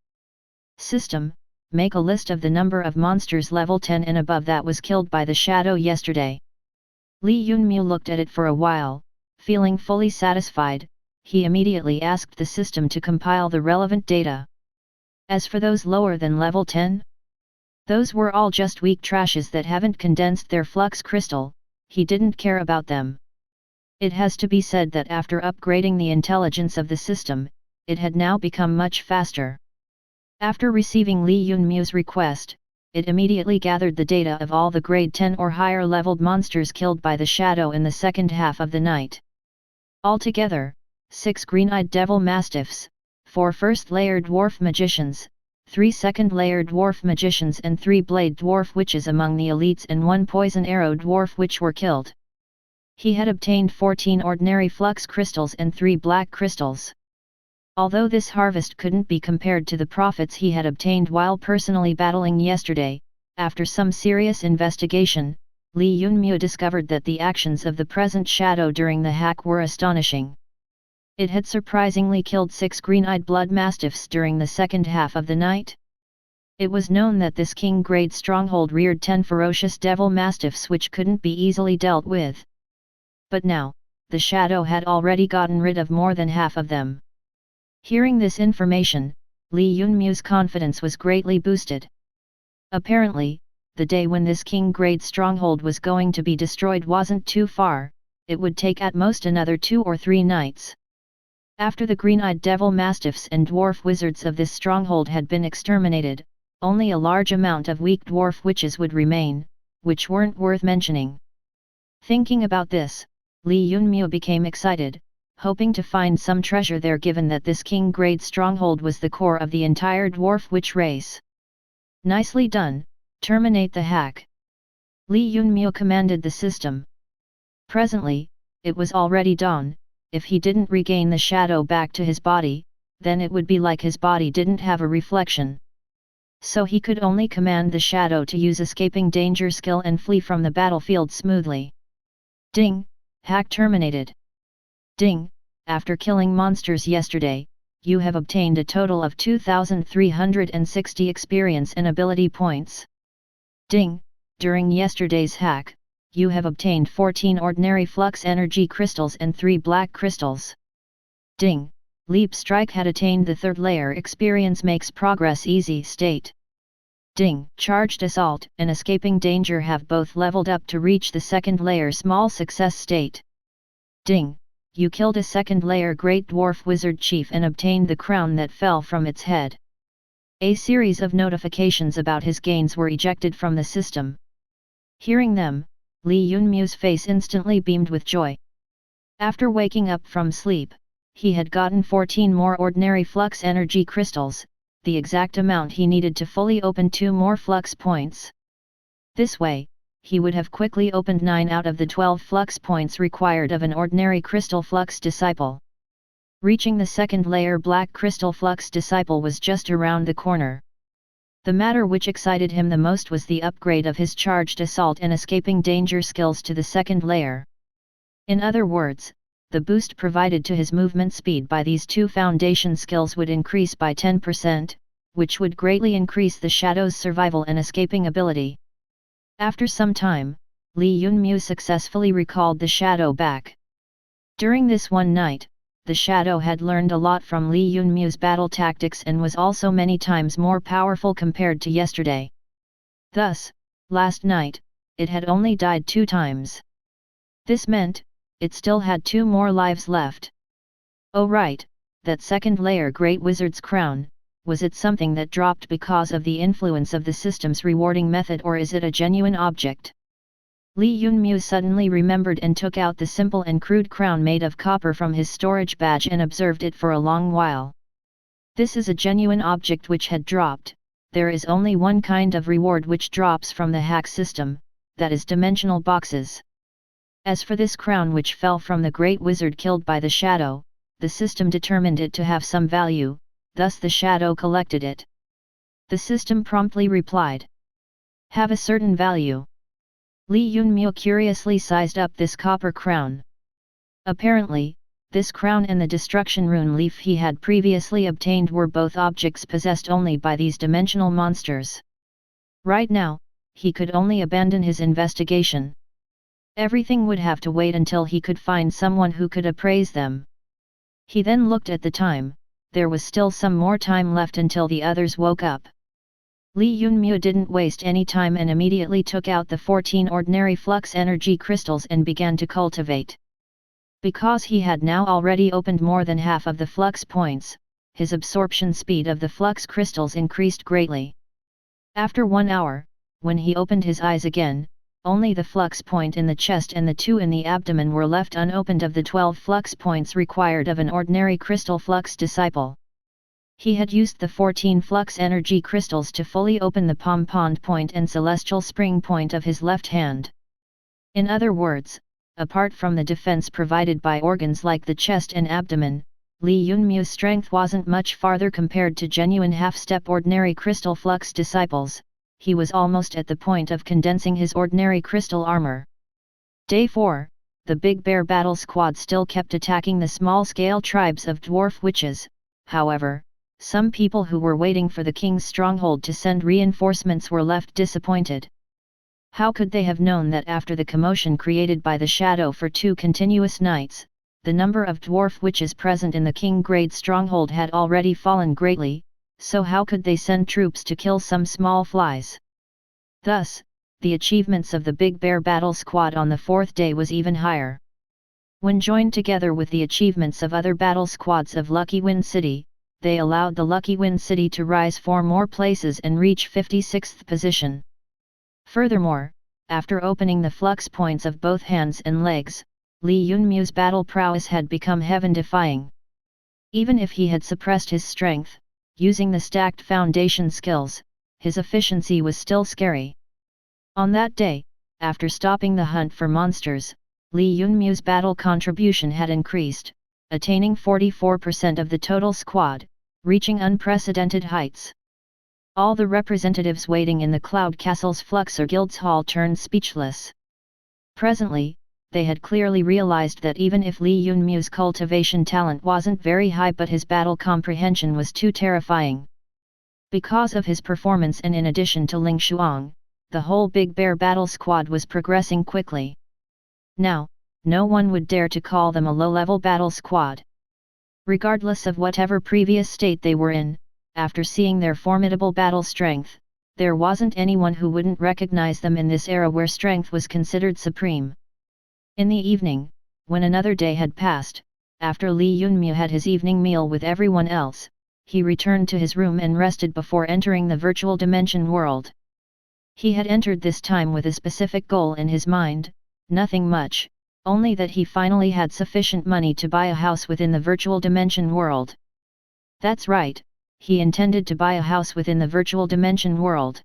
System: make a list of the number of monsters level 10 and above that was killed by the S.H.A.D.O.W yesterday. Li Yunmu looked at it for a while, feeling fully satisfied. He immediately asked the system to compile the relevant data. As for those lower than level 10, those were all just weak trashes that haven't condensed their flux crystal. He didn't care about them. It has to be said that after upgrading the intelligence of the system, it had now become much faster. After receiving Li Yunmu's request, it immediately gathered the data of all the grade 10 or higher leveled monsters killed by the S.H.A.D.O.W in the second half of the night. Altogether, 6 green-eyed devil mastiffs, 4 first-layer dwarf magicians, 3 second-layer dwarf magicians and 3 blade dwarf witches among the elites and 1 poison arrow dwarf witch were killed. He had obtained 14 ordinary flux crystals and 3 black crystals. Although this harvest couldn't be compared to the profits he had obtained while personally battling yesterday, after some serious investigation, Li Yunmu discovered that the actions of the present shadow during the hack were astonishing. It had surprisingly killed 6 green-eyed blood mastiffs during the second half of the night. It was known that this king-grade stronghold reared 10 ferocious devil mastiffs which couldn't be easily dealt with. But now, the shadow had already gotten rid of more than half of them. Hearing this information, Li Yunmu's confidence was greatly boosted. Apparently, the day when this king-grade stronghold was going to be destroyed wasn't too far, it would take at most another 2 or 3 nights. After the green-eyed devil mastiffs and dwarf wizards of this stronghold had been exterminated, only a large amount of weak dwarf witches would remain, which weren't worth mentioning. Thinking about this, Li Yunmu became excited, hoping to find some treasure there given that this king-grade stronghold was the core of the entire dwarf witch race. Nicely done, terminate the hack. Li Yunmu commanded the system. Presently, it was already dawn. If he didn't regain the shadow back to his body, then it would be like his body didn't have a reflection. So he could only command the shadow to use escaping danger skill and flee from the battlefield smoothly. Ding! Hack terminated. Ding! After killing monsters yesterday, you have obtained a total of 2,360 experience and ability points. Ding! During yesterday's hack, you have obtained 14 ordinary flux energy crystals and 3 black crystals. Ding! Leap Strike had attained the 3rd layer experience makes progress easy state. Ding! Charged Assault and Escaping Danger have both leveled up to reach the 2nd layer small success state. Ding! You killed a 2nd layer Great Dwarf Wizard Chief and obtained the crown that fell from its head. A series of notifications about his gains were ejected from the system. Hearing them, Li Yunmu's face instantly beamed with joy. After waking up from sleep, he had gotten 14 more ordinary flux energy crystals, the exact amount he needed to fully open 2 more flux points. This way, he would have quickly opened 9 out of the 12 flux points required of an ordinary crystal flux disciple. Reaching the 2nd layer black crystal flux disciple was just around the corner. The matter which excited him the most was the upgrade of his charged assault and escaping danger skills to the 2nd layer. In other words, the boost provided to his movement speed by these 2 foundation skills would increase by 10%, which would greatly increase the shadow's survival and escaping ability. After some time, Li Yunmu successfully recalled the shadow back. During this one night, the shadow had learned a lot from Li Yunmu's battle tactics and was also many times more powerful compared to yesterday. Thus, last night, it had only died 2 times. This meant, it still had 2 more lives left. Oh right, that 2nd layer Great Wizard's crown, was it something that dropped because of the influence of the system's rewarding method or is it a genuine object? Li Yunmu suddenly remembered and took out the simple and crude crown made of copper from his storage badge and observed it for a long while. This is a genuine object which had dropped. There is only one kind of reward which drops from the hack system, that is dimensional boxes. As for this crown which fell from the great wizard killed by the shadow, the system determined it to have some value, thus the shadow collected it. The system promptly replied. Have a certain value. Li Yunmu curiously sized up this copper crown. Apparently, this crown and the destruction rune leaf he had previously obtained were both objects possessed only by these dimensional monsters. Right now, he could only abandon his investigation. Everything would have to wait until he could find someone who could appraise them. He then looked at the time, there was still some more time left until the others woke up. Li Yunmu didn't waste any time and immediately took out the 14 ordinary flux energy crystals and began to cultivate. Because he had now already opened more than half of the flux points, his absorption speed of the flux crystals increased greatly. After 1 hour, when he opened his eyes again, only the flux point in the chest and the 2 in the abdomen were left unopened of the 12 flux points required of an ordinary crystal flux disciple. He had used the 14 flux energy crystals to fully open the pom-pond point and celestial spring point of his left hand. In other words, apart from the defense provided by organs like the chest and abdomen, Li Yunmu's strength wasn't much farther compared to genuine half-step ordinary crystal flux disciples. He was almost at the point of condensing his ordinary crystal armor. Day 4, the Big Bear battle squad still kept attacking the small-scale tribes of dwarf witches. However, some people who were waiting for the king's stronghold to send reinforcements were left disappointed. How could they have known that after the commotion created by the shadow for 2 continuous nights, the number of dwarf witches present in the king-grade stronghold had already fallen greatly, so how could they send troops to kill some small flies? Thus, the achievements of the Big Bear battle squad on the 4th day was even higher. When joined together with the achievements of other battle squads of Lucky Wind City, they allowed the Lucky Wind City to rise 4 more places and reach 56th position. Furthermore, after opening the flux points of both hands and legs, Li Yunmu's battle prowess had become heaven-defying. Even if he had suppressed his strength, using the stacked foundation skills, his efficiency was still scary. On that day, after stopping the hunt for monsters, Li Yunmu's battle contribution had increased, attaining 44% of the total squad, reaching unprecedented heights. All the representatives waiting in the Cloud Castle's Fluxer Guild's hall turned speechless. Presently, they had clearly realized that even if Li Yunmu's cultivation talent wasn't very high, but his battle comprehension was too terrifying. Because of his performance and in addition to Ling Shuang, the whole Big Bear battle squad was progressing quickly. Now, no one would dare to call them a low-level battle squad. Regardless of whatever previous state they were in, after seeing their formidable battle strength, there wasn't anyone who wouldn't recognize them in this era where strength was considered supreme. In the evening, when another day had passed, after Li Yunmu had his evening meal with everyone else, he returned to his room and rested before entering the virtual dimension world. He had entered this time with a specific goal in his mind, nothing much, only that he finally had sufficient money to buy a house within the virtual dimension world. That's right, he intended to buy a house within the virtual dimension world.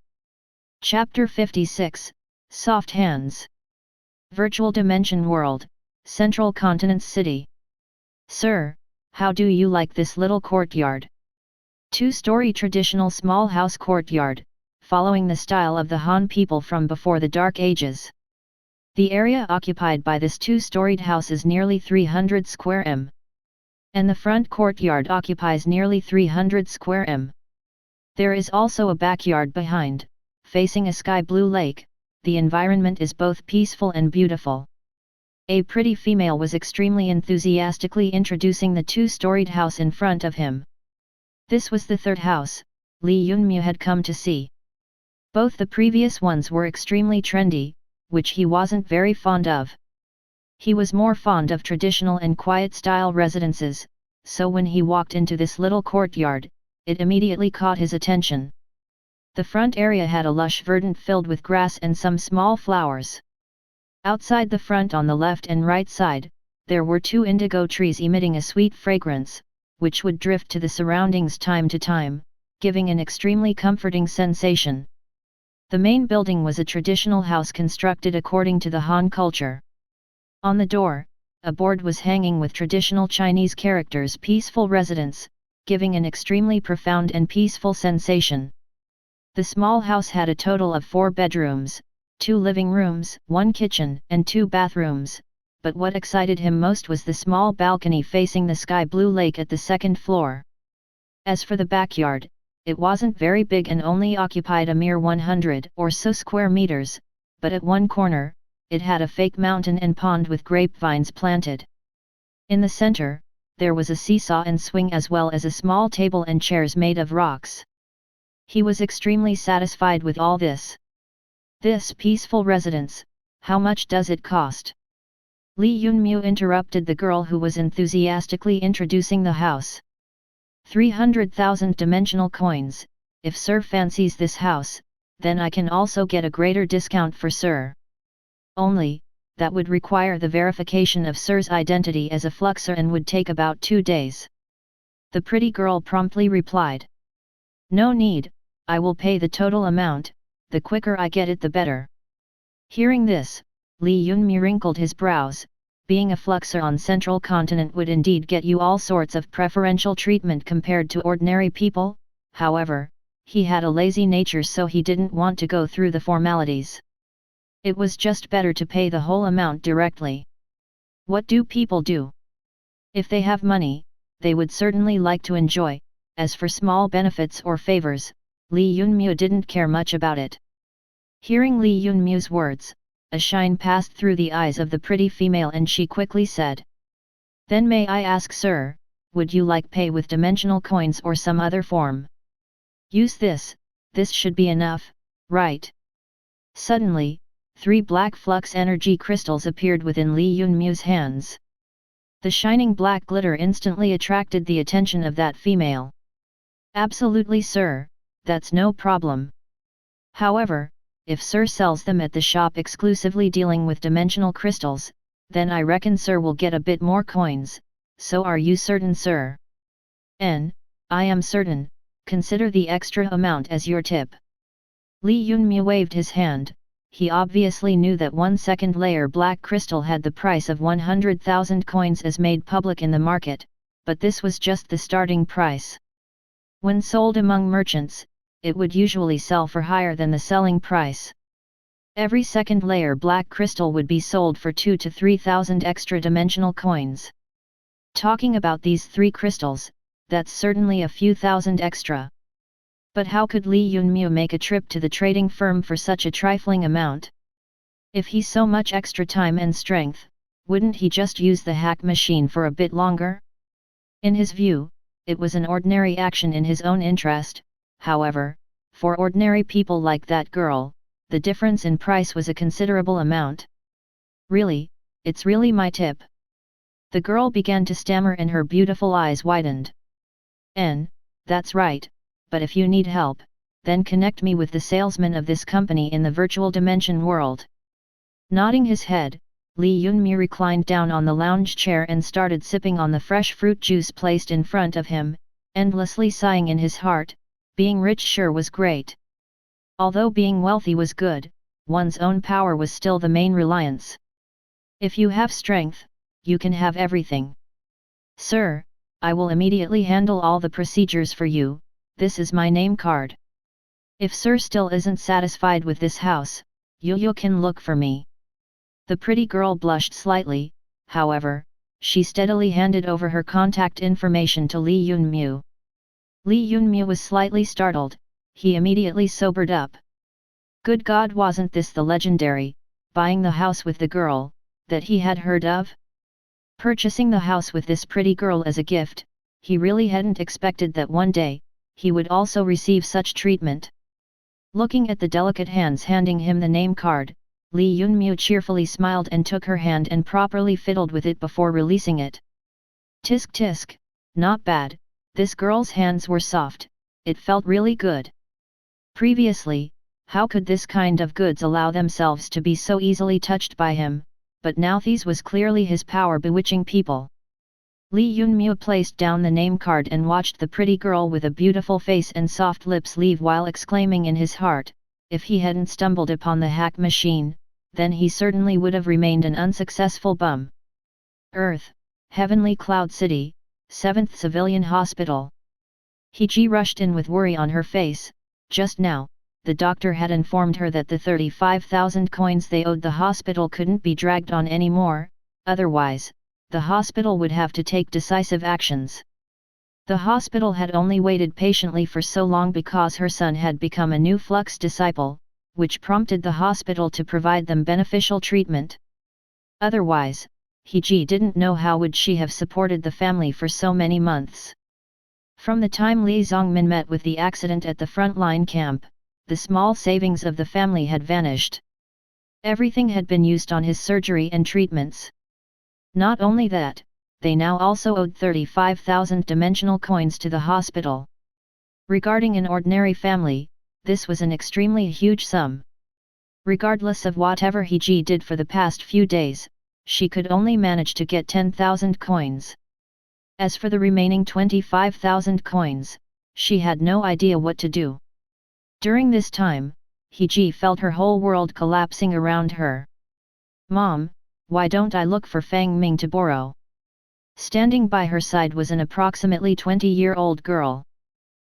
Chapter 56, Soft Hands. Virtual Dimension World, Central Continent City. Sir, how do you like this little courtyard? 2-story traditional small house courtyard, following the style of the Han people from before the Dark Ages. The area occupied by this 2-storied house is nearly 300 square m. And the front courtyard occupies nearly 300 square m. There is also a backyard behind, facing a sky blue lake. The environment is both peaceful and beautiful. A pretty female was extremely enthusiastically introducing the 2-storied house in front of him. This was the 3rd house Li Yunmu had come to see. Both the previous ones were extremely trendy, which he wasn't very fond of. He was more fond of traditional and quiet style residences, so when he walked into this little courtyard, it immediately caught his attention. The front area had a lush verdant filled with grass and some small flowers. Outside the front on the left and right side, there were 2 indigo trees emitting a sweet fragrance, which would drift to the surroundings time to time, giving an extremely comforting sensation. The main building was a traditional house constructed according to the Han culture. On the door, a board was hanging with traditional Chinese characters "Peaceful Residence," giving an extremely profound and peaceful sensation. The small house had a total of 4 bedrooms, 2 living rooms, 1 kitchen, and 2 bathrooms, but what excited him most was the small balcony facing the sky blue lake at the 2nd floor. As for the backyard, it wasn't very big and only occupied a mere 100 or so square meters, but at one corner, it had a fake mountain and pond with grapevines planted. In the center, there was a seesaw and swing as well as a small table and chairs made of rocks. He was extremely satisfied with all this. This peaceful residence, how much does it cost? Li Yunmu interrupted the girl who was enthusiastically introducing the house. 300,000 dimensional coins. If Sir fancies this house, then I can also get a greater discount for Sir. Only, that would require the verification of Sir's identity as a fluxer and would take about 2 days. The pretty girl promptly replied. No need, I will pay the total amount, the quicker I get it the better. Hearing this, Li Yunmi wrinkled his brows. Being a fluxer on Central Continent would indeed get you all sorts of preferential treatment compared to ordinary people, however, he had a lazy nature so he didn't want to go through the formalities. It was just better to pay the whole amount directly. What do people do? If they have money, they would certainly like to enjoy, as for small benefits or favors, Li Yunmu didn't care much about it. Hearing Li Yunmu's words, a shine passed through the eyes of the pretty female and she quickly said. Then may I ask sir, would you like pay with dimensional coins or some other form? Use this should be enough, right? Suddenly, 3 black flux energy crystals appeared within Li Yunmu's hands. The shining black glitter instantly attracted the attention of that female. Absolutely sir, that's no problem. However, if sir sells them at the shop exclusively dealing with dimensional crystals, then I reckon sir will get a bit more coins, so are you certain sir? I am certain, consider the extra amount as your tip. Li Yunmu waved his hand, he obviously knew that 1 second layer black crystal had the price of 100,000 coins as made public in the market, but this was just the starting price. When sold among merchants, it would usually sell for higher than the selling price. Every second layer black crystal would be sold for 2 to 3,000 extra dimensional coins. Talking about these 3 crystals, that's certainly a few thousand extra. But how could Li Yunmu make a trip to the trading firm for such a trifling amount? If he's so much extra time and strength, wouldn't he just use the hack machine for a bit longer? In his view, it was an ordinary action in his own interest. However, for ordinary people like that girl, the difference in price was a considerable amount. Really, it's really my tip. The girl began to stammer and her beautiful eyes widened. That's right, but if you need help, then connect me with the salesman of this company in the virtual dimension world. Nodding his head, Li Yunmu reclined down on the lounge chair and started sipping on the fresh fruit juice placed in front of him, endlessly sighing in his heart. Being rich sure was great. Although being wealthy was good, one's own power was still the main reliance. If you have strength, you can have everything. Sir, I will immediately handle all the procedures for you, this is my name card. If sir still isn't satisfied with this house, you can look for me. The pretty girl blushed slightly, however, she steadily handed over her contact information to Li Yunmu. Li Yunmu was slightly startled, he immediately sobered up. Good God, wasn't this the legendary, buying the house with the girl, that he had heard of? Purchasing the house with this pretty girl as a gift, he really hadn't expected that one day, he would also receive such treatment. Looking at the delicate hands handing him the name card, Li Yunmu cheerfully smiled and took her hand and properly fiddled with it before releasing it. Tisk tisk, not bad. This girl's hands were soft, it felt really good. Previously, how could this kind of goods allow themselves to be so easily touched by him, but now this was clearly his power bewitching people. Li Yunmu placed down the name card and watched the pretty girl with a beautiful face and soft lips leave while exclaiming in his heart, if he hadn't stumbled upon the hack machine, then he certainly would have remained an unsuccessful bum. Earth, Heavenly Cloud City, 7th Civilian Hospital. H.A.C.K rushed in with worry on her face. Just now, the doctor had informed her that the 35,000 coins they owed the hospital couldn't be dragged on anymore, otherwise, the hospital would have to take decisive actions. The hospital had only waited patiently for so long because her son had become a new flux disciple, which prompted the hospital to provide them beneficial treatment. Otherwise, H.A.C.K didn't know how would she have supported the family for so many months. From the time Li Zongmin met with the accident at the frontline camp, the small savings of the family had vanished. Everything had been used on his surgery and treatments. Not only that, they now also owed 35,000 dimensional coins to the hospital. Regarding an ordinary family, this was an extremely huge sum. Regardless of whatever H.A.C.K did for the past few days, she could only manage to get 10,000 coins. As for the remaining 25,000 coins, she had no idea what to do. During this time, He.G. felt her whole world collapsing around her. "Mom, why don't I look for Fang Ming to borrow?" Standing by her side was an approximately 20-year-old girl.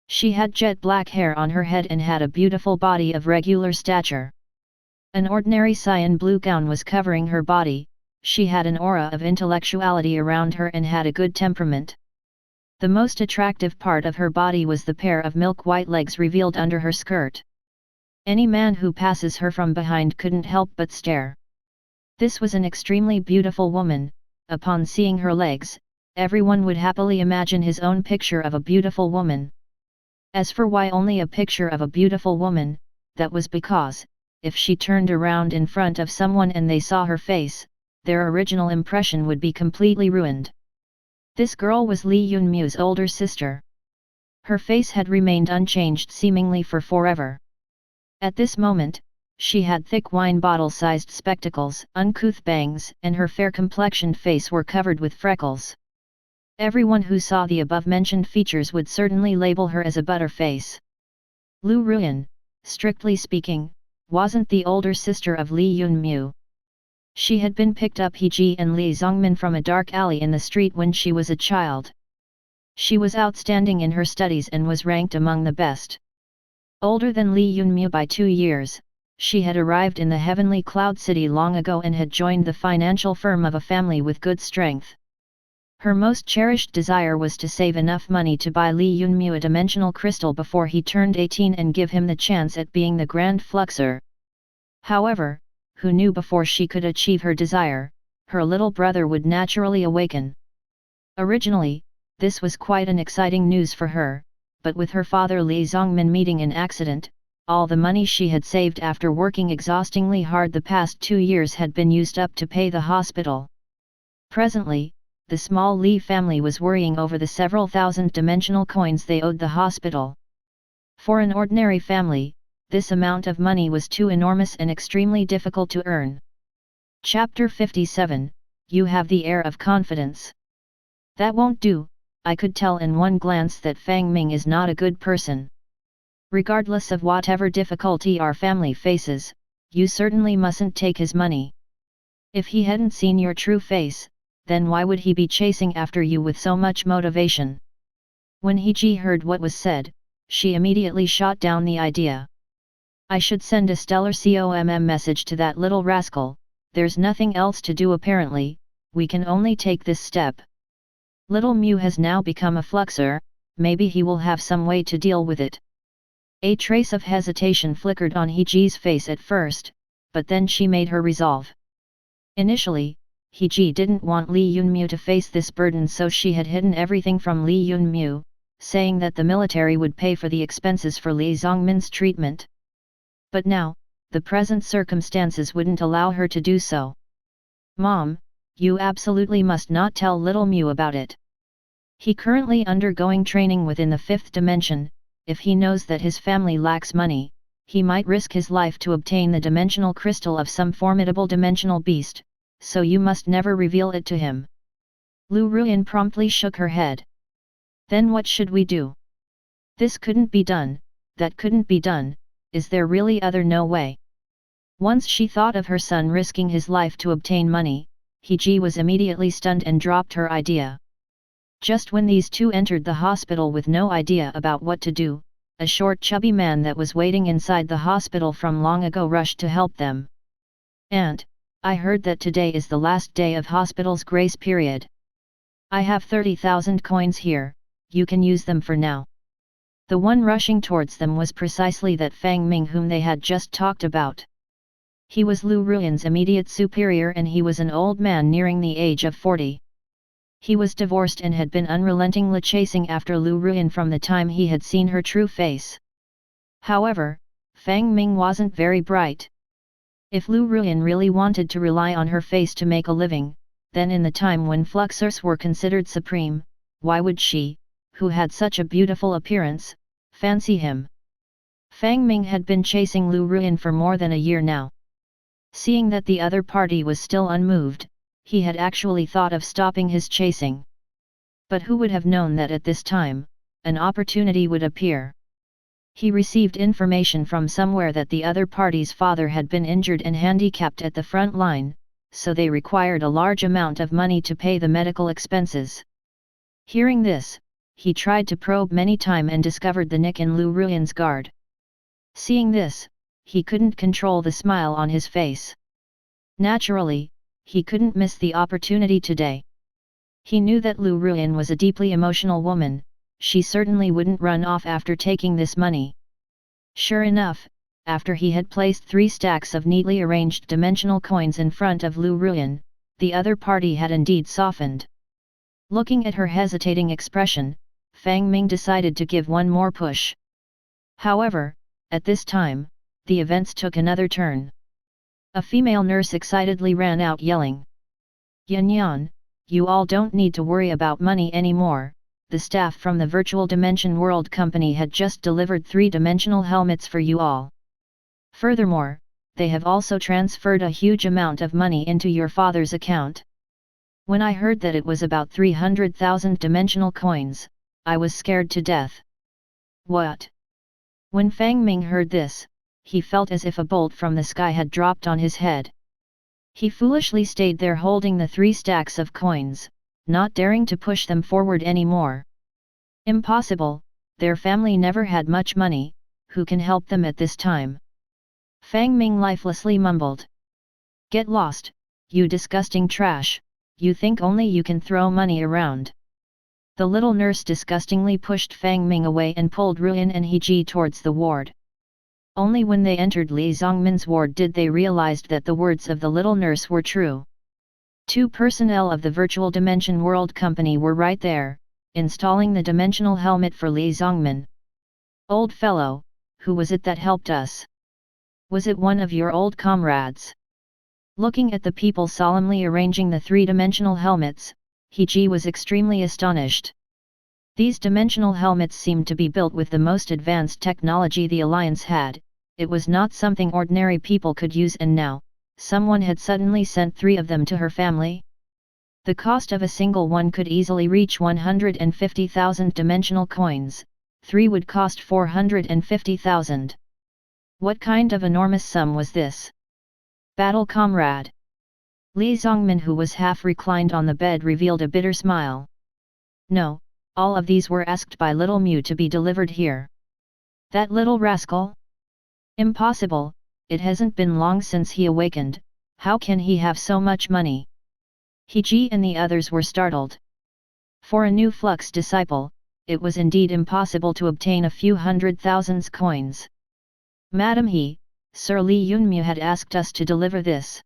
She had jet black hair on her head and had a beautiful body of regular stature. An ordinary cyan blue gown was covering her body. She had an aura of intellectuality around her and had a good temperament. The most attractive part of her body was the pair of milk-white legs revealed under her skirt. Any man who passes her from behind couldn't help but stare. This was an extremely beautiful woman. Upon seeing her legs, everyone would happily imagine his own picture of a beautiful woman. As for why only a picture of a beautiful woman, that was because, if she turned around in front of someone and they saw her face, their original impression would be completely ruined. This girl was Li Yunmu's older sister. Her face had remained unchanged seemingly for forever. At this moment, she had thick wine bottle-sized spectacles, uncouth bangs, and her fair-complexioned face were covered with freckles. Everyone who saw the above-mentioned features would certainly label her as a butterface. Lu Ruyan, strictly speaking, wasn't the older sister of Li Yunmu. She had been picked up He.G. and Li Zongmin from a dark alley in the street when she was a child. She was outstanding in her studies and was ranked among the best. Older than Li Yunmu by 2 years, she had arrived in the heavenly cloud city long ago and had joined the financial firm of a family with good strength. Her most cherished desire was to save enough money to buy Li Yunmu a dimensional crystal before he turned 18 and give him the chance at being the Grand Fluxer. However, who knew before she could achieve her desire, her little brother would naturally awaken. Originally, this was quite an exciting news for her, but with her father Li Zongmin meeting an accident, all the money she had saved after working exhaustingly hard the past 2 years had been used up to pay the hospital. Presently, the small Li family was worrying over the several thousand dimensional coins they owed the hospital. For an ordinary family, this amount of money was too enormous and extremely difficult to earn. Chapter 57, You have the air of confidence. That won't do. I could tell in one glance that Fang Ming is not a good person. Regardless of whatever difficulty our family faces, you certainly mustn't take his money. If he hadn't seen your true face, then why would he be chasing after you with so much motivation? When He.G. heard what was said, she immediately shot down the idea. I should send a stellar COMM message to that little rascal. There's nothing else to do apparently, we can only take this step. Little Mew has now become a fluxer, maybe he will have some way to deal with it. A trace of hesitation flickered on He.G.'s face at first, but then she made her resolve. Initially, He.G. didn't want Li Yunmu to face this burden, so she had hidden everything from Li Yunmu, saying that the military would pay for the expenses for Li Zongmin's treatment. But now, the present circumstances wouldn't allow her to do so. Mom, you absolutely must not tell little Mew about it. He currently undergoing training within the 5th dimension. If he knows that his family lacks money, he might risk his life to obtain the dimensional crystal of some formidable dimensional beast, so you must never reveal it to him. Lu Ruyan promptly shook her head. Then what should we do? This couldn't be done, that couldn't be done. Is there really no way? Once she thought of her son risking his life to obtain money, He.G. was immediately stunned and dropped her idea. Just when these two entered the hospital with no idea about what to do, a short chubby man that was waiting inside the hospital from long ago rushed to help them. "Aunt, I heard that today is the last day of hospital's grace period. I have 30,000 coins here, you can use them for now." The one rushing towards them was precisely that Fang Ming whom they had just talked about. He was Lu Ruyan's immediate superior and he was an old man nearing the age of 40. He was divorced and had been unrelentingly chasing after Lu Ruyan from the time he had seen her true face. However, Fang Ming wasn't very bright. If Lu Ruyan really wanted to rely on her face to make a living, then in the time when fluxers were considered supreme, why would she, who had such a beautiful appearance, fancy him? Fang Ming had been chasing Lu Ruyan for more than a year now. Seeing that the other party was still unmoved, he had actually thought of stopping his chasing. But who would have known that at this time, an opportunity would appear? He received information from somewhere that the other party's father had been injured and handicapped at the front line, so they required a large amount of money to pay the medical expenses. Hearing this, he tried to probe many times and discovered the nick in Lu Ruyan's guard. Seeing this, he couldn't control the smile on his face. Naturally, he couldn't miss the opportunity today. He knew that Lu Ruyan was a deeply emotional woman. She certainly wouldn't run off after taking this money. Sure enough, after he had placed 3 stacks of neatly arranged dimensional coins in front of Lu Ruyan, the other party had indeed softened. Looking at her hesitating expression, Fang Ming decided to give one more push. However, at this time, the events took another turn. A female nurse excitedly ran out yelling, "Yan Yan, you all don't need to worry about money anymore. The staff from the Virtual Dimension World Company had just delivered 3-dimensional helmets for you all. Furthermore, they have also transferred a huge amount of money into your father's account." When I heard that it was about 300,000 dimensional coins, I was scared to death. What? When Fang Ming heard this, he felt as if a bolt from the sky had dropped on his head. He foolishly stayed there holding the 3 stacks of coins, not daring to push them forward anymore. Impossible, their family never had much money, who can help them at this time? Fang Ming lifelessly mumbled. "Get lost, you disgusting trash, you think only you can throw money around." The little nurse disgustingly pushed Fang Ming away and pulled Ruyan and He-Ji towards the ward. Only when they entered Li Zongmin's ward did they realize that the words of the little nurse were true. 2 personnel of the Virtual Dimension World Company were right there, installing the dimensional helmet for Li Zongmin. "Old fellow, who was it that helped us? Was it one of your old comrades?" Looking at the people solemnly arranging the 3-dimensional helmets, He-Ji was extremely astonished. These dimensional helmets seemed to be built with the most advanced technology the Alliance had. It was not something ordinary people could use, and now, someone had suddenly sent 3 of them to her family? The cost of a single one could easily reach 150,000 dimensional coins, 3 would cost 450,000. What kind of enormous sum was this? Battle comrade. Li Zongmin, who was half reclined on the bed, revealed a bitter smile. "No, all of these were asked by little Mew to be delivered here." "That little rascal? Impossible, it hasn't been long since he awakened, how can he have so much money?" He-Ji and the others were startled. For a new Flux disciple, it was indeed impossible to obtain a few 100,000 coins. "Madam He, Sir Li Yunmu had asked us to deliver this.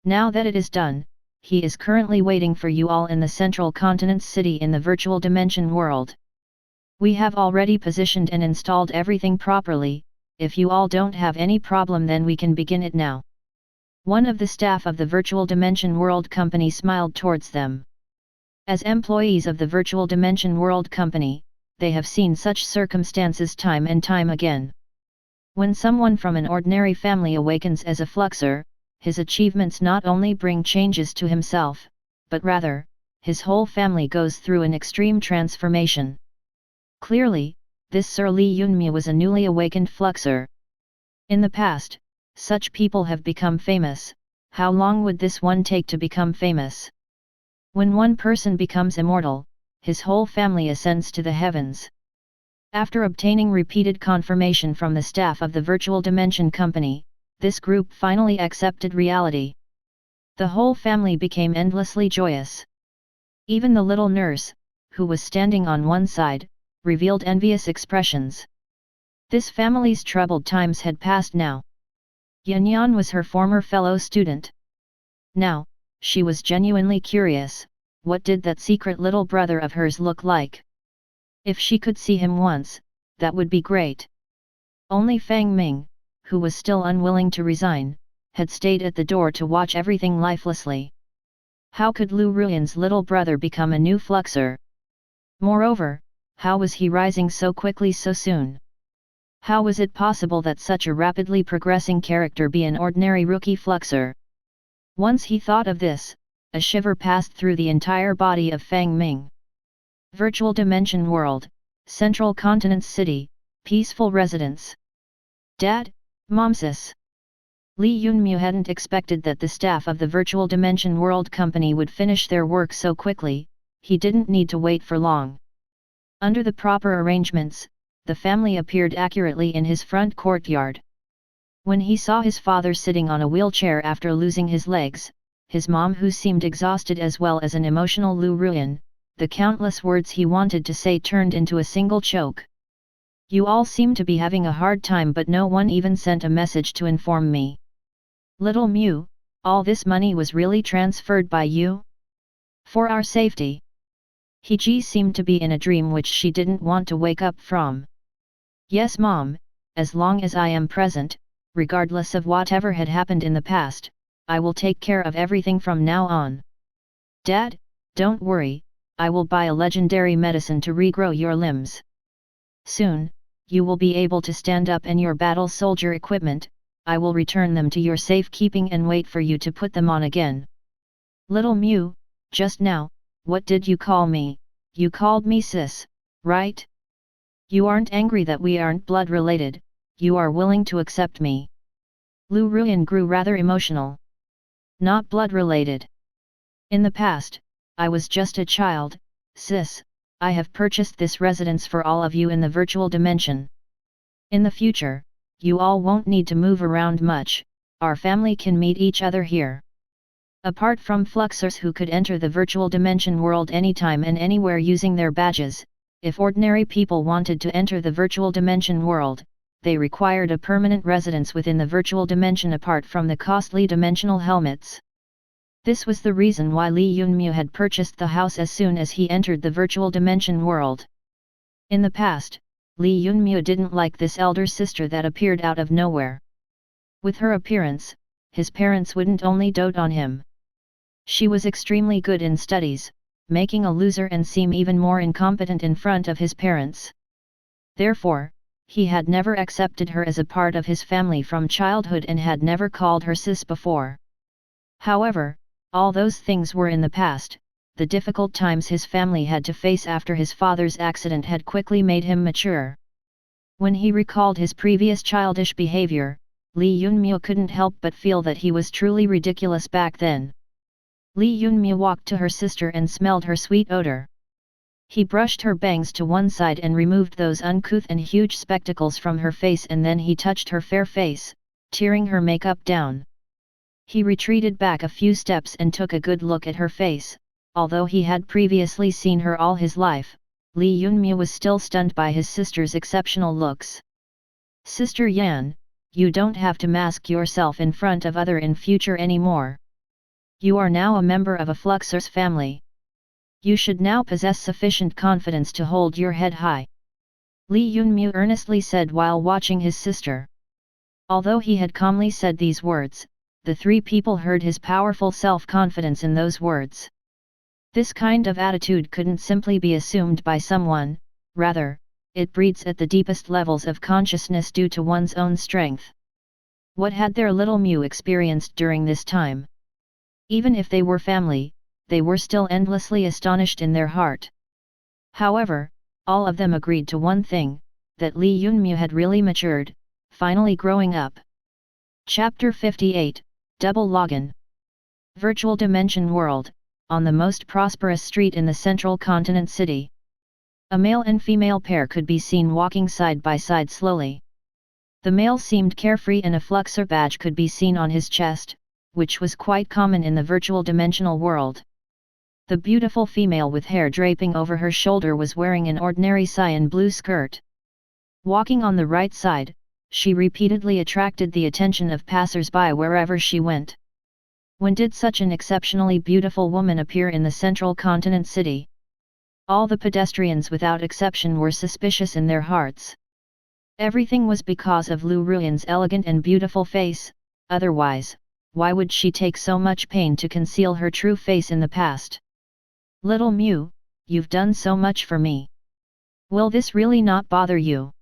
Now that it is done, he is currently waiting for you all in the Central Continent city in the Virtual Dimension world. We have already positioned and installed everything properly. If you all don't have any problem, then we can begin it now." One of the staff of the Virtual Dimension World Company smiled towards them. As employees of the Virtual Dimension World Company, they have seen such circumstances time and time again. When someone from an ordinary family awakens as a Fluxer, his achievements not only bring changes to himself, but rather, his whole family goes through an extreme transformation. Clearly, this Sir Li Yunmu was a newly awakened Fluxer. In the past, such people have become famous. How long would this one take to become famous? When one person becomes immortal, his whole family ascends to the heavens. After obtaining repeated confirmation from the staff of the Virtual Dimension Company, this group finally accepted reality. The whole family became endlessly joyous. Even the little nurse, who was standing on one side, revealed envious expressions. This family's troubled times had passed now. Yan Yan was her former fellow student. Now, she was genuinely curious, what did that secret little brother of hers look like? If she could see him once, that would be great. Only Fang Ming, who was still unwilling to resign, had stayed at the door to watch everything lifelessly. How could Lu Ruyan's little brother become a new Fluxer? Moreover, how was he rising so quickly so soon? How was it possible that such a rapidly progressing character be an ordinary rookie Fluxer? Once he thought of this, a shiver passed through the entire body of Fang Ming. Virtual Dimension World, Central Continent City, Peaceful Residence. Dad, Mom sis. Lee Yunmu hadn't expected that the staff of the Virtual Dimension World company would finish their work so quickly. He didn't need to wait for long. Under the proper arrangements, the family appeared accurately in his front courtyard. When he saw his father sitting on a wheelchair after losing his legs, his mom who seemed exhausted as well as an emotional Lu Ruyan, the countless words he wanted to say turned into a single choke. You all seem to be having a hard time, but no one even sent a message to inform me. Little Mew, all this money was really transferred by you? For our safety. He seemed to be in a dream which she didn't want to wake up from. Yes Mom, as long as I am present, regardless of whatever had happened in the past, I will take care of everything from now on. Dad, don't worry, I will buy a legendary medicine to regrow your limbs. Soon, you will be able to stand up, and your battle soldier equipment, I will return them to your safekeeping and wait for you to put them on again. Little Mew, just now, what did you call me? You called me sis, right? You aren't angry that we aren't blood related, you are willing to accept me. Lu Ruyan grew rather emotional. Not blood related. In the past, I was just a child, sis. I have purchased this residence for all of you in the virtual dimension. In the future, you all won't need to move around much, our family can meet each other here. Apart from Fluxers who could enter the virtual dimension world anytime and anywhere using their badges, if ordinary people wanted to enter the virtual dimension world, they required a permanent residence within the virtual dimension apart from the costly dimensional helmets. This was the reason why Lee Yunmu had purchased the house as soon as he entered the virtual dimension world. In the past, Lee Yunmu didn't like this elder sister that appeared out of nowhere. With her appearance, his parents wouldn't only dote on him. She was extremely good in studies, making a loser and seem even more incompetent in front of his parents. Therefore, he had never accepted her as a part of his family from childhood and had never called her sis before. However, all those things were in the past. The difficult times his family had to face after his father's accident had quickly made him mature. When he recalled his previous childish behavior, Lee Yunmu couldn't help but feel that he was truly ridiculous back then. Lee Yunmu walked to her sister and smelled her sweet odor. He brushed her bangs to one side and removed those uncouth and huge spectacles from her face, and then he touched her fair face, tearing her makeup down. He retreated back a few steps and took a good look at her face. Although he had previously seen her all his life, Lee Yunmu was still stunned by his sister's exceptional looks. Sister Yan, you don't have to mask yourself in front of others in future anymore. You are now a member of a Fluxer's family. You should now possess sufficient confidence to hold your head high. Lee Yunmu earnestly said while watching his sister. Although he had calmly said these words, the three people heard his powerful self-confidence in those words. This kind of attitude couldn't simply be assumed by someone, rather, it breeds at the deepest levels of consciousness due to one's own strength. What had their little Mew experienced during this time? Even if they were family, they were still endlessly astonished in their heart. However, all of them agreed to one thing, that Lee Yunmu had really matured, finally growing up. Chapter 58, Double Login. Virtual Dimension World, on the most prosperous street in the central continent city. A male and female pair could be seen walking side by side slowly. The male seemed carefree and a Fluxer badge could be seen on his chest, which was quite common in the virtual dimensional world. The beautiful female with hair draping over her shoulder was wearing an ordinary cyan blue skirt. Walking on the right side, she repeatedly attracted the attention of passers-by wherever she went. When did such an exceptionally beautiful woman appear in the central continent city? All the pedestrians without exception were suspicious in their hearts. Everything was because of Lu Ruyan's elegant and beautiful face, otherwise, why would she take so much pain to conceal her true face in the past? Little Mew, you've done so much for me. Will this really not bother you?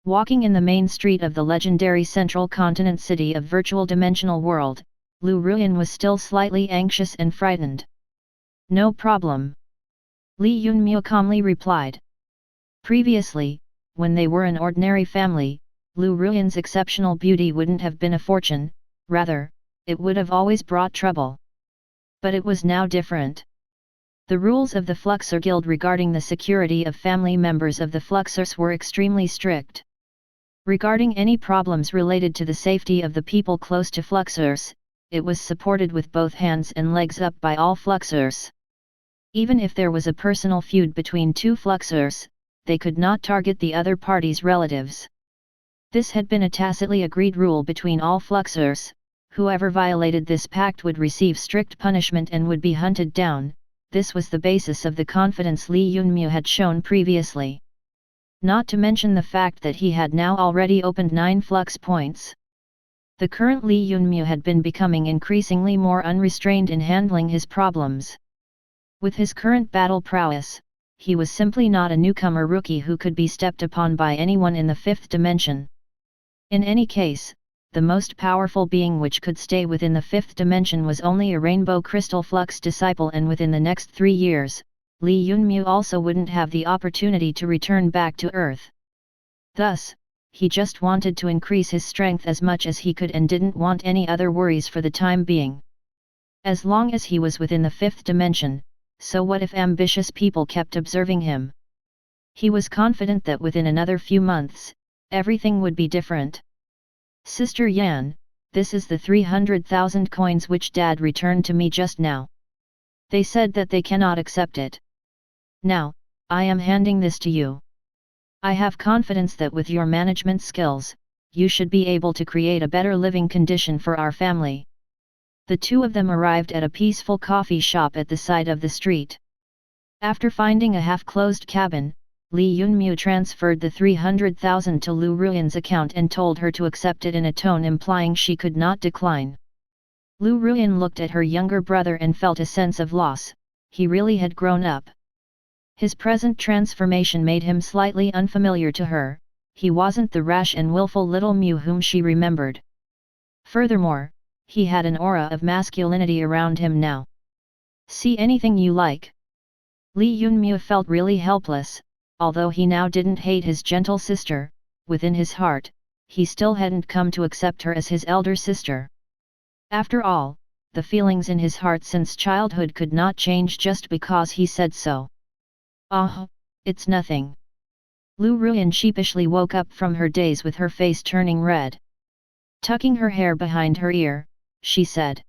Walking in the main street of the legendary central continent city of virtual dimensional world, Lu Ruyan was still slightly anxious and frightened. No problem. Li Yunmu calmly replied. Previously, when they were an ordinary family, Lu Ruyan's exceptional beauty wouldn't have been a fortune, rather, it would have always brought trouble. But it was now different. The rules of the Fluxer Guild regarding the security of family members of the Fluxers were extremely strict. Regarding any problems related to the safety of the people close to Fluxers, it was supported with both hands and legs up by all Fluxers. Even if there was a personal feud between two Fluxers, they could not target the other party's relatives. This had been a tacitly agreed rule between all Fluxers. Whoever violated this pact would receive strict punishment and would be hunted down. This was the basis of the confidence Li Yunmu had shown previously. Not to mention the fact that he had now already opened 9 flux points. The current Li Yunmu had been becoming increasingly more unrestrained in handling his problems. With his current battle prowess, he was simply not a newcomer rookie who could be stepped upon by anyone in the 5th dimension. In any case, the most powerful being which could stay within the 5th dimension was only a rainbow crystal flux disciple, and within the next 3 years, Li Yunmu also wouldn't have the opportunity to return back to Earth. Thus, he just wanted to increase his strength as much as he could and didn't want any other worries for the time being. As long as he was within the 5th dimension, so what if ambitious people kept observing him? He was confident that within another few months, everything would be different. Sister Yan, this is the 300,000 coins which Dad returned to me just now. They said that they cannot accept it. Now, I am handing this to you. I have confidence that with your management skills, you should be able to create a better living condition for our family. The two of them arrived at a peaceful coffee shop at the side of the street. After finding a half-closed cabin, Li Yunmu transferred the 300,000 to Lu Ruyan's account and told her to accept it in a tone implying she could not decline. Lu Ruyan looked at her younger brother and felt a sense of loss. He really had grown up. His present transformation made him slightly unfamiliar to her. He wasn't the rash and willful little Mew whom she remembered. Furthermore, he had an aura of masculinity around him now. See anything you like. Li Yunmu felt really helpless. Although he now didn't hate his gentle sister, within his heart, he still hadn't come to accept her as his elder sister. After all, the feelings in his heart since childhood could not change just because he said so. Ah, it's nothing. Lu Ruyan sheepishly woke up from her daze with her face turning red. Tucking her hair behind her ear, she said.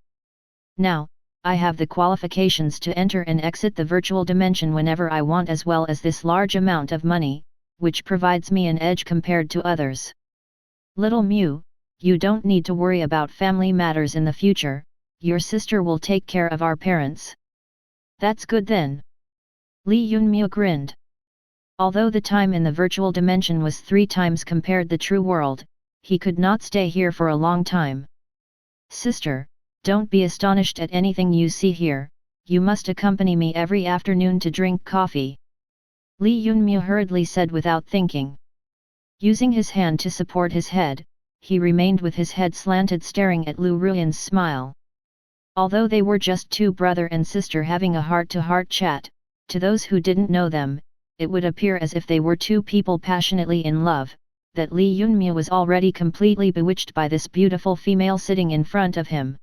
Now, I have the qualifications to enter and exit the virtual dimension whenever I want, as well as this large amount of money, which provides me an edge compared to others. Little Mew, you don't need to worry about family matters in the future, your sister will take care of our parents. That's good then. Li Yunmu grinned. Although the time in the virtual dimension was 3 times compared the true world, he could not stay here for a long time. Sister, don't be astonished at anything you see here, you must accompany me every afternoon to drink coffee. Li Yunmu hurriedly said without thinking. Using his hand to support his head, he remained with his head slanted staring at Lu Ruyan's smile. Although they were just 2 brother and sister having a heart-to-heart chat, to those who didn't know them, it would appear as if they were 2 people passionately in love, that Li Yunmu was already completely bewitched by this beautiful female sitting in front of him.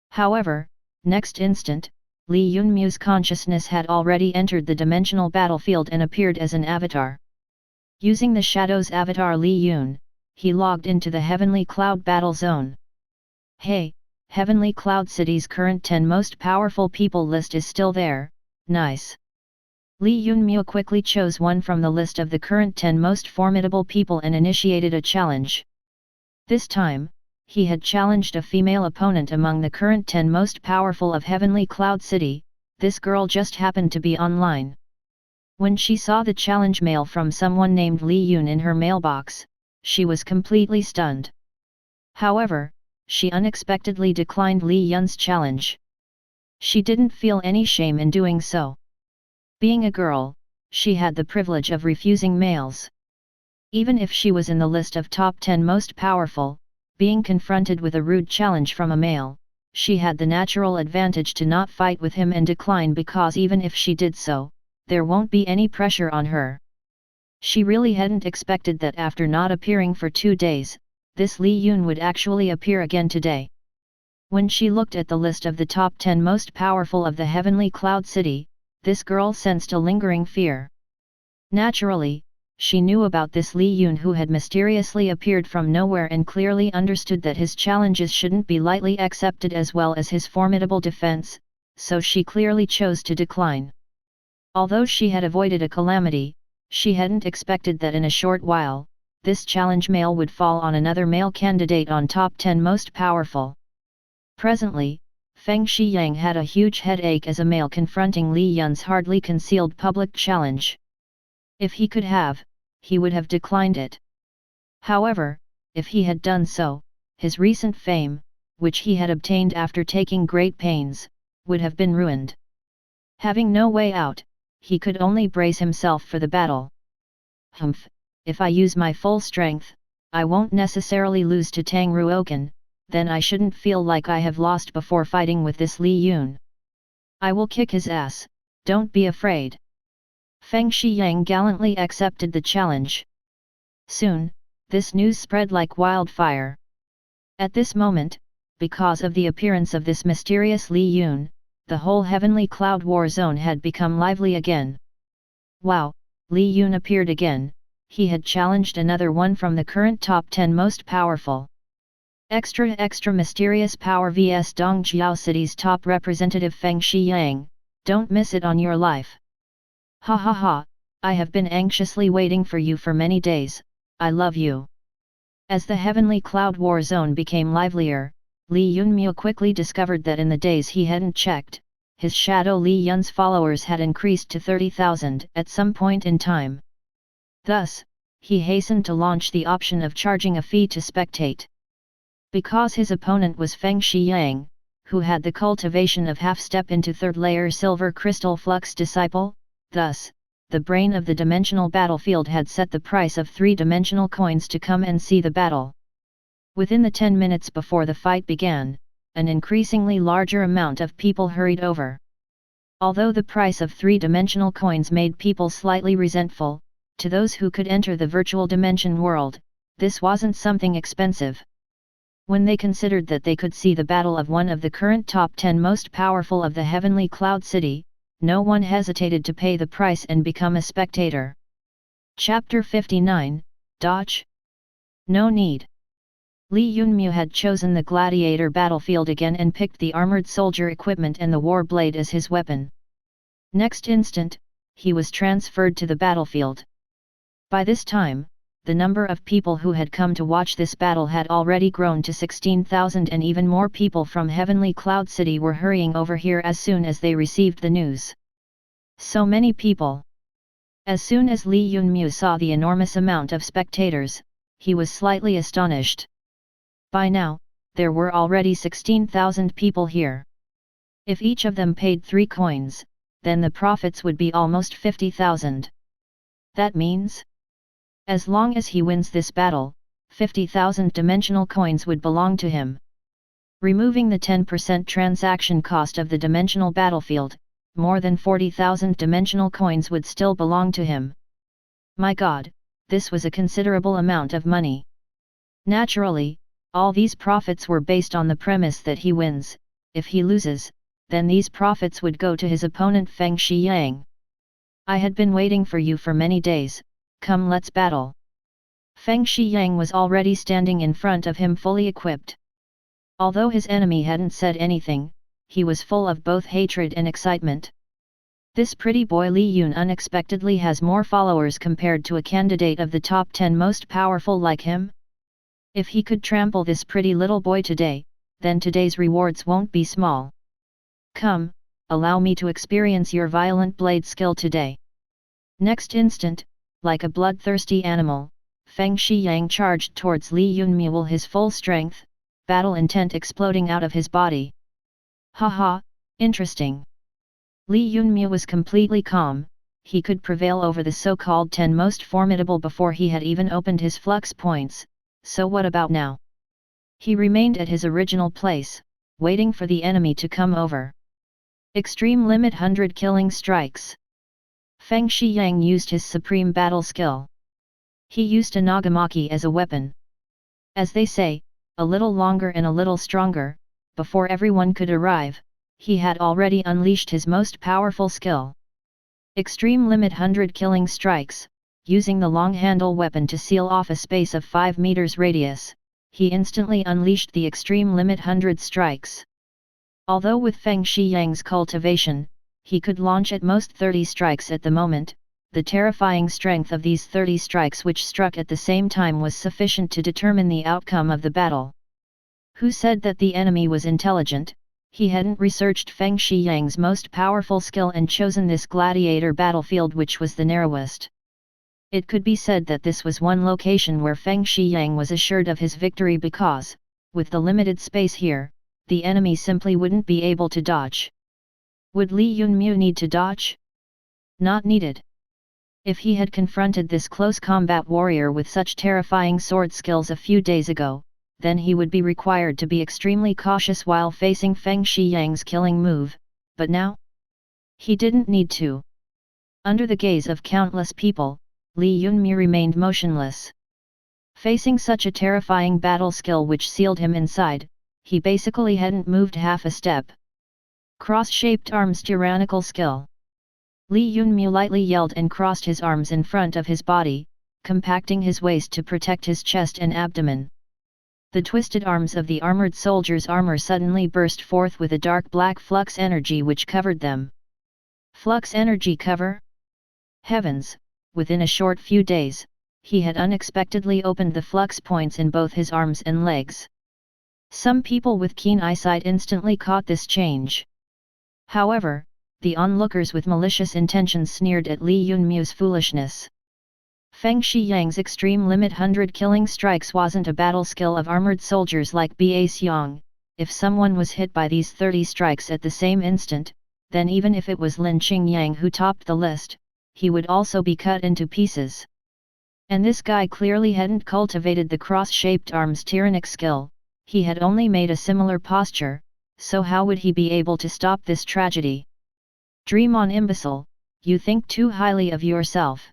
However, next instant, Li Yunmu's consciousness had already entered the dimensional battlefield and appeared as an avatar. Using the Shadow's avatar Li Yun, he logged into the Heavenly Cloud battle zone. Hey, Heavenly Cloud City's current 10 most powerful people list is still there, nice. Li Yunmu quickly chose one from the list of the current 10 most formidable people and initiated a challenge. This time, he had challenged a female opponent among the current 10 most powerful of Heavenly Cloud City. This girl just happened to be online. When she saw the challenge mail from someone named Li Yun in her mailbox, she was completely stunned. However, she unexpectedly declined Li Yun's challenge. She didn't feel any shame in doing so. Being a girl, she had the privilege of refusing mails. Even if she was in the list of top 10 most powerful, being confronted with a rude challenge from a male, she had the natural advantage to not fight with him and decline, because even if she did so, there won't be any pressure on her. She really hadn't expected that after not appearing for 2 days, this Li Yun would actually appear again today. When she looked at the list of the top 10 most powerful of the heavenly cloud city, this girl sensed a lingering fear. Naturally, she knew about this Li Yun who had mysteriously appeared from nowhere and clearly understood that his challenges shouldn't be lightly accepted as well as his formidable defense, so she clearly chose to decline. Although she had avoided a calamity, she hadn't expected that in a short while, this challenge mail would fall on another male candidate on top 10 most powerful. Presently, Feng Shiyang had a huge headache as a male confronting Li Yun's hardly concealed public challenge. If he could have, he would have declined it. However, if he had done so, his recent fame, which he had obtained after taking great pains, would have been ruined. Having no way out, he could only brace himself for the battle. Humph, if I use my full strength, I won't necessarily lose to Tang Ruokan, then I shouldn't feel like I have lost before fighting with this Li Yun. I will kick his ass, don't be afraid. Feng Shiyang gallantly accepted the challenge. Soon, this news spread like wildfire. At this moment, because of the appearance of this mysterious Li Yun, the whole heavenly cloud war zone had become lively again. Wow, Li Yun appeared again, he had challenged another one from the current top 10 most powerful. Extra mysterious power vs Dongjiao City's top representative Feng Shiyang, don't miss it on your life. Ha ha ha, I have been anxiously waiting for you for many days, I love you. As the heavenly cloud war zone became livelier, Li Yunmu quickly discovered that in the days he hadn't checked, his shadow Li Yun's followers had increased to 30,000 at some point in time. Thus, he hastened to launch the option of charging a fee to spectate. Because his opponent was Feng Shiyang, who had the cultivation of half-step into third-layer silver crystal flux disciple, thus, the brain of the dimensional battlefield had set the price of 3-dimensional coins to come and see the battle. Within the 10 minutes before the fight began, an increasingly larger amount of people hurried over. Although the price of 3-dimensional coins made people slightly resentful, to those who could enter the virtual dimension world, this wasn't something expensive. When they considered that they could see the battle of one of the current top 10 most powerful of the heavenly cloud city, no one hesitated to pay the price and become a spectator. Chapter 59, Dodge? No need. Li Yunmu had chosen the gladiator battlefield again and picked the armored soldier equipment and the war blade as his weapon. Next instant, he was transferred to the battlefield. By this time, the number of people who had come to watch this battle had already grown to 16,000 and even more people from Heavenly Cloud City were hurrying over here as soon as they received the news. So many people! As soon as Li Yunmu saw the enormous amount of spectators, he was slightly astonished. By now, there were already 16,000 people here. If each of them paid 3 coins, then the profits would be almost 50,000. That means, as long as he wins this battle, 50,000 dimensional coins would belong to him. Removing the 10% transaction cost of the dimensional battlefield, more than 40,000 dimensional coins would still belong to him. My God, this was a considerable amount of money. Naturally, all these profits were based on the premise that he wins. If he loses, then these profits would go to his opponent Feng Shiyang. I had been waiting for you for many days, come let's battle. Feng Shiyang was already standing in front of him fully equipped. Although his enemy hadn't said anything, he was full of both hatred and excitement. This pretty boy Li Yun unexpectedly has more followers compared to a candidate of the top 10 most powerful like him. If he could trample this pretty little boy today, then today's rewards won't be small. Come, allow me to experience your violent blade skill today. Next instant, like a bloodthirsty animal, Feng Shiyang charged towards Li Yunmu with his full strength, battle intent exploding out of his body. Haha, interesting. Li Yunmu was completely calm, he could prevail over the so-called 10 most formidable before he had even opened his flux points, so what about now? He remained at his original place, waiting for the enemy to come over. Extreme limit 100 killing strikes. Feng Shiyang used his supreme battle skill. He used a nagamaki as a weapon. As they say, a little longer and a little stronger, before everyone could arrive, he had already unleashed his most powerful skill. Extreme Limit 100 Killing Strikes. Using the long handle weapon to seal off a space of 5 meters radius, he instantly unleashed the Extreme Limit 100 strikes. Although with Feng Shiyang's cultivation, he could launch at most 30 strikes at the moment, the terrifying strength of these 30 strikes which struck at the same time was sufficient to determine the outcome of the battle. Who said that the enemy was intelligent? He hadn't researched Feng Shiyang's most powerful skill and chosen this gladiator battlefield which was the narrowest. It could be said that this was one location where Feng Shiyang was assured of his victory because, with the limited space here, the enemy simply wouldn't be able to dodge. Would Li Yunmu need to dodge? Not needed. If he had confronted this close combat warrior with such terrifying sword skills a few days ago, then he would be required to be extremely cautious while facing Feng Shiyang's killing move, but now? He didn't need to. Under the gaze of countless people, Li Yunmu remained motionless. Facing such a terrifying battle skill which sealed him inside, he basically hadn't moved half a step. Cross-shaped arms tyrannical skill. Li Yunmu lightly yelled and crossed his arms in front of his body, compacting his waist to protect his chest and abdomen. The twisted arms of the armored soldier's armor suddenly burst forth with a dark black flux energy which covered them. Flux energy cover? Heavens! Within a short few days, he had unexpectedly opened the flux points in both his arms and legs. Some people with keen eyesight instantly caught this change. However, the onlookers with malicious intentions sneered at Li Yunmu's foolishness. Feng Shiyang's Extreme Limit 100 Killing Strikes wasn't a battle skill of armored soldiers like Ba-Xiang. If someone was hit by these 30 strikes at the same instant, then even if it was Lin Qingyang who topped the list, he would also be cut into pieces. And this guy clearly hadn't cultivated the cross-shaped arms tyrannic skill, he had only made a similar posture, so how would he be able to stop this tragedy? Dream on, imbecile, you think too highly of yourself.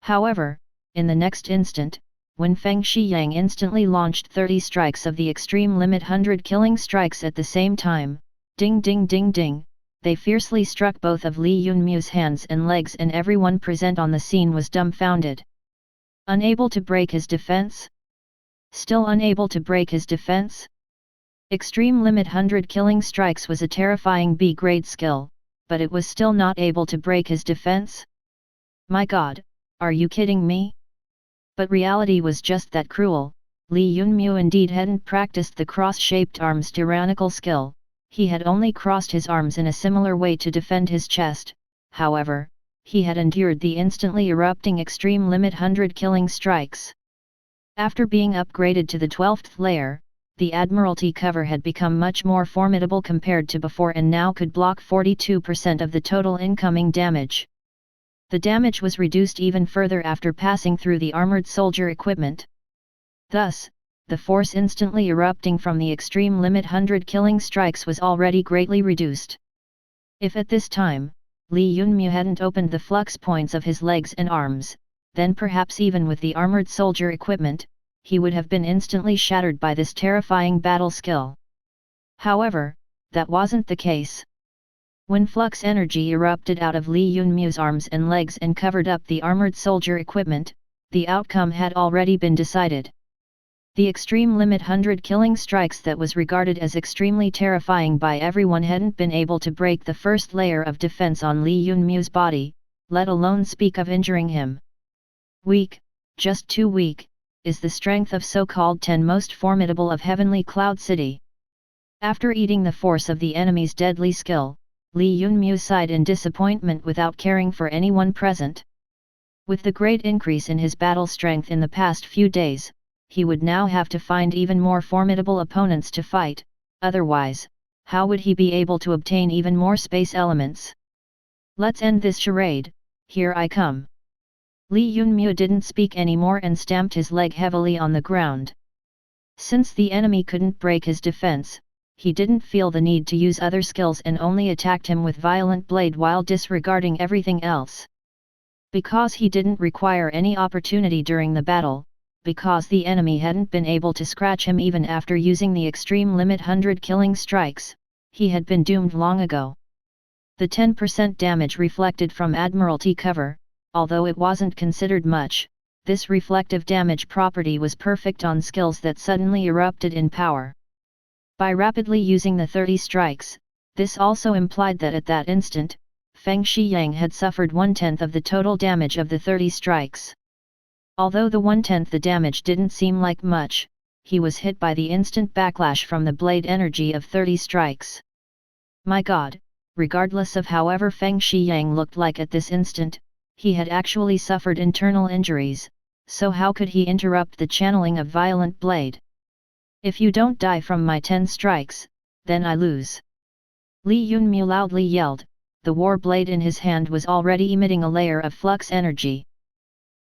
However, in the next instant, when Feng Shiyang instantly launched 30 strikes of the Extreme Limit 100 Killing Strikes at the same time, ding ding ding ding, they fiercely struck both of Li Yunmu's hands and legs and everyone present on the scene was dumbfounded. Unable to break his defense? Still unable to break his defense? Extreme Limit 100 Killing Strikes was a terrifying B-grade skill, but it was still not able to break his defense? My god, are you kidding me? But reality was just that cruel. Li Yunmu indeed hadn't practiced the cross-shaped arms tyrannical skill. He had only crossed his arms in a similar way to defend his chest. However, he had endured the instantly erupting Extreme Limit 100 Killing Strikes. After being upgraded to the 12th layer, the Admiralty cover had become much more formidable compared to before and now could block 42% of the total incoming damage. The damage was reduced even further after passing through the armored soldier equipment. Thus, the force instantly erupting from the Extreme Limit 100 Killing Strikes was already greatly reduced. If at this time, Li Yunmu hadn't opened the flux points of his legs and arms, then perhaps even with the armored soldier equipment, he would have been instantly shattered by this terrifying battle skill. However, that wasn't the case. When flux energy erupted out of Li Yunmu's arms and legs and covered up the armored soldier equipment, the outcome had already been decided. The Extreme Limit 100 Killing Strikes that was regarded as extremely terrifying by everyone hadn't been able to break the first layer of defense on Li Yunmu's body, let alone speak of injuring him. Weak, just too weak, is the strength of so-called 10 most formidable of Heavenly Cloud City. After eating the force of the enemy's deadly skill, Li Yunmu sighed in disappointment without caring for anyone present. With the great increase in his battle strength in the past few days, he would now have to find even more formidable opponents to fight, otherwise, how would he be able to obtain even more space elements? Let's end this charade, here I come. Li Yunmu didn't speak anymore and stamped his leg heavily on the ground. Since the enemy couldn't break his defense, he didn't feel the need to use other skills and only attacked him with violent blade while disregarding everything else. Because he didn't require any opportunity during the battle, because the enemy hadn't been able to scratch him even after using the extreme limit 100 killing strikes, he had been doomed long ago. The 10% damage reflected from Admiralty cover, although it wasn't considered much, this reflective damage property was perfect on skills that suddenly erupted in power. By rapidly using the 30 strikes, this also implied that at that instant, Feng Shiyang had suffered 1/10 of the total damage of the 30 strikes. Although the 1/10 the damage didn't seem like much, he was hit by the instant backlash from the blade energy of 30 strikes. My god, regardless of however Feng Shiyang looked like at this instant, he had actually suffered internal injuries, so how could he interrupt the channeling of violent blade? If you don't die from my 10 strikes, then I lose. Li Yunmu loudly yelled. The war blade in his hand was already emitting a layer of flux energy.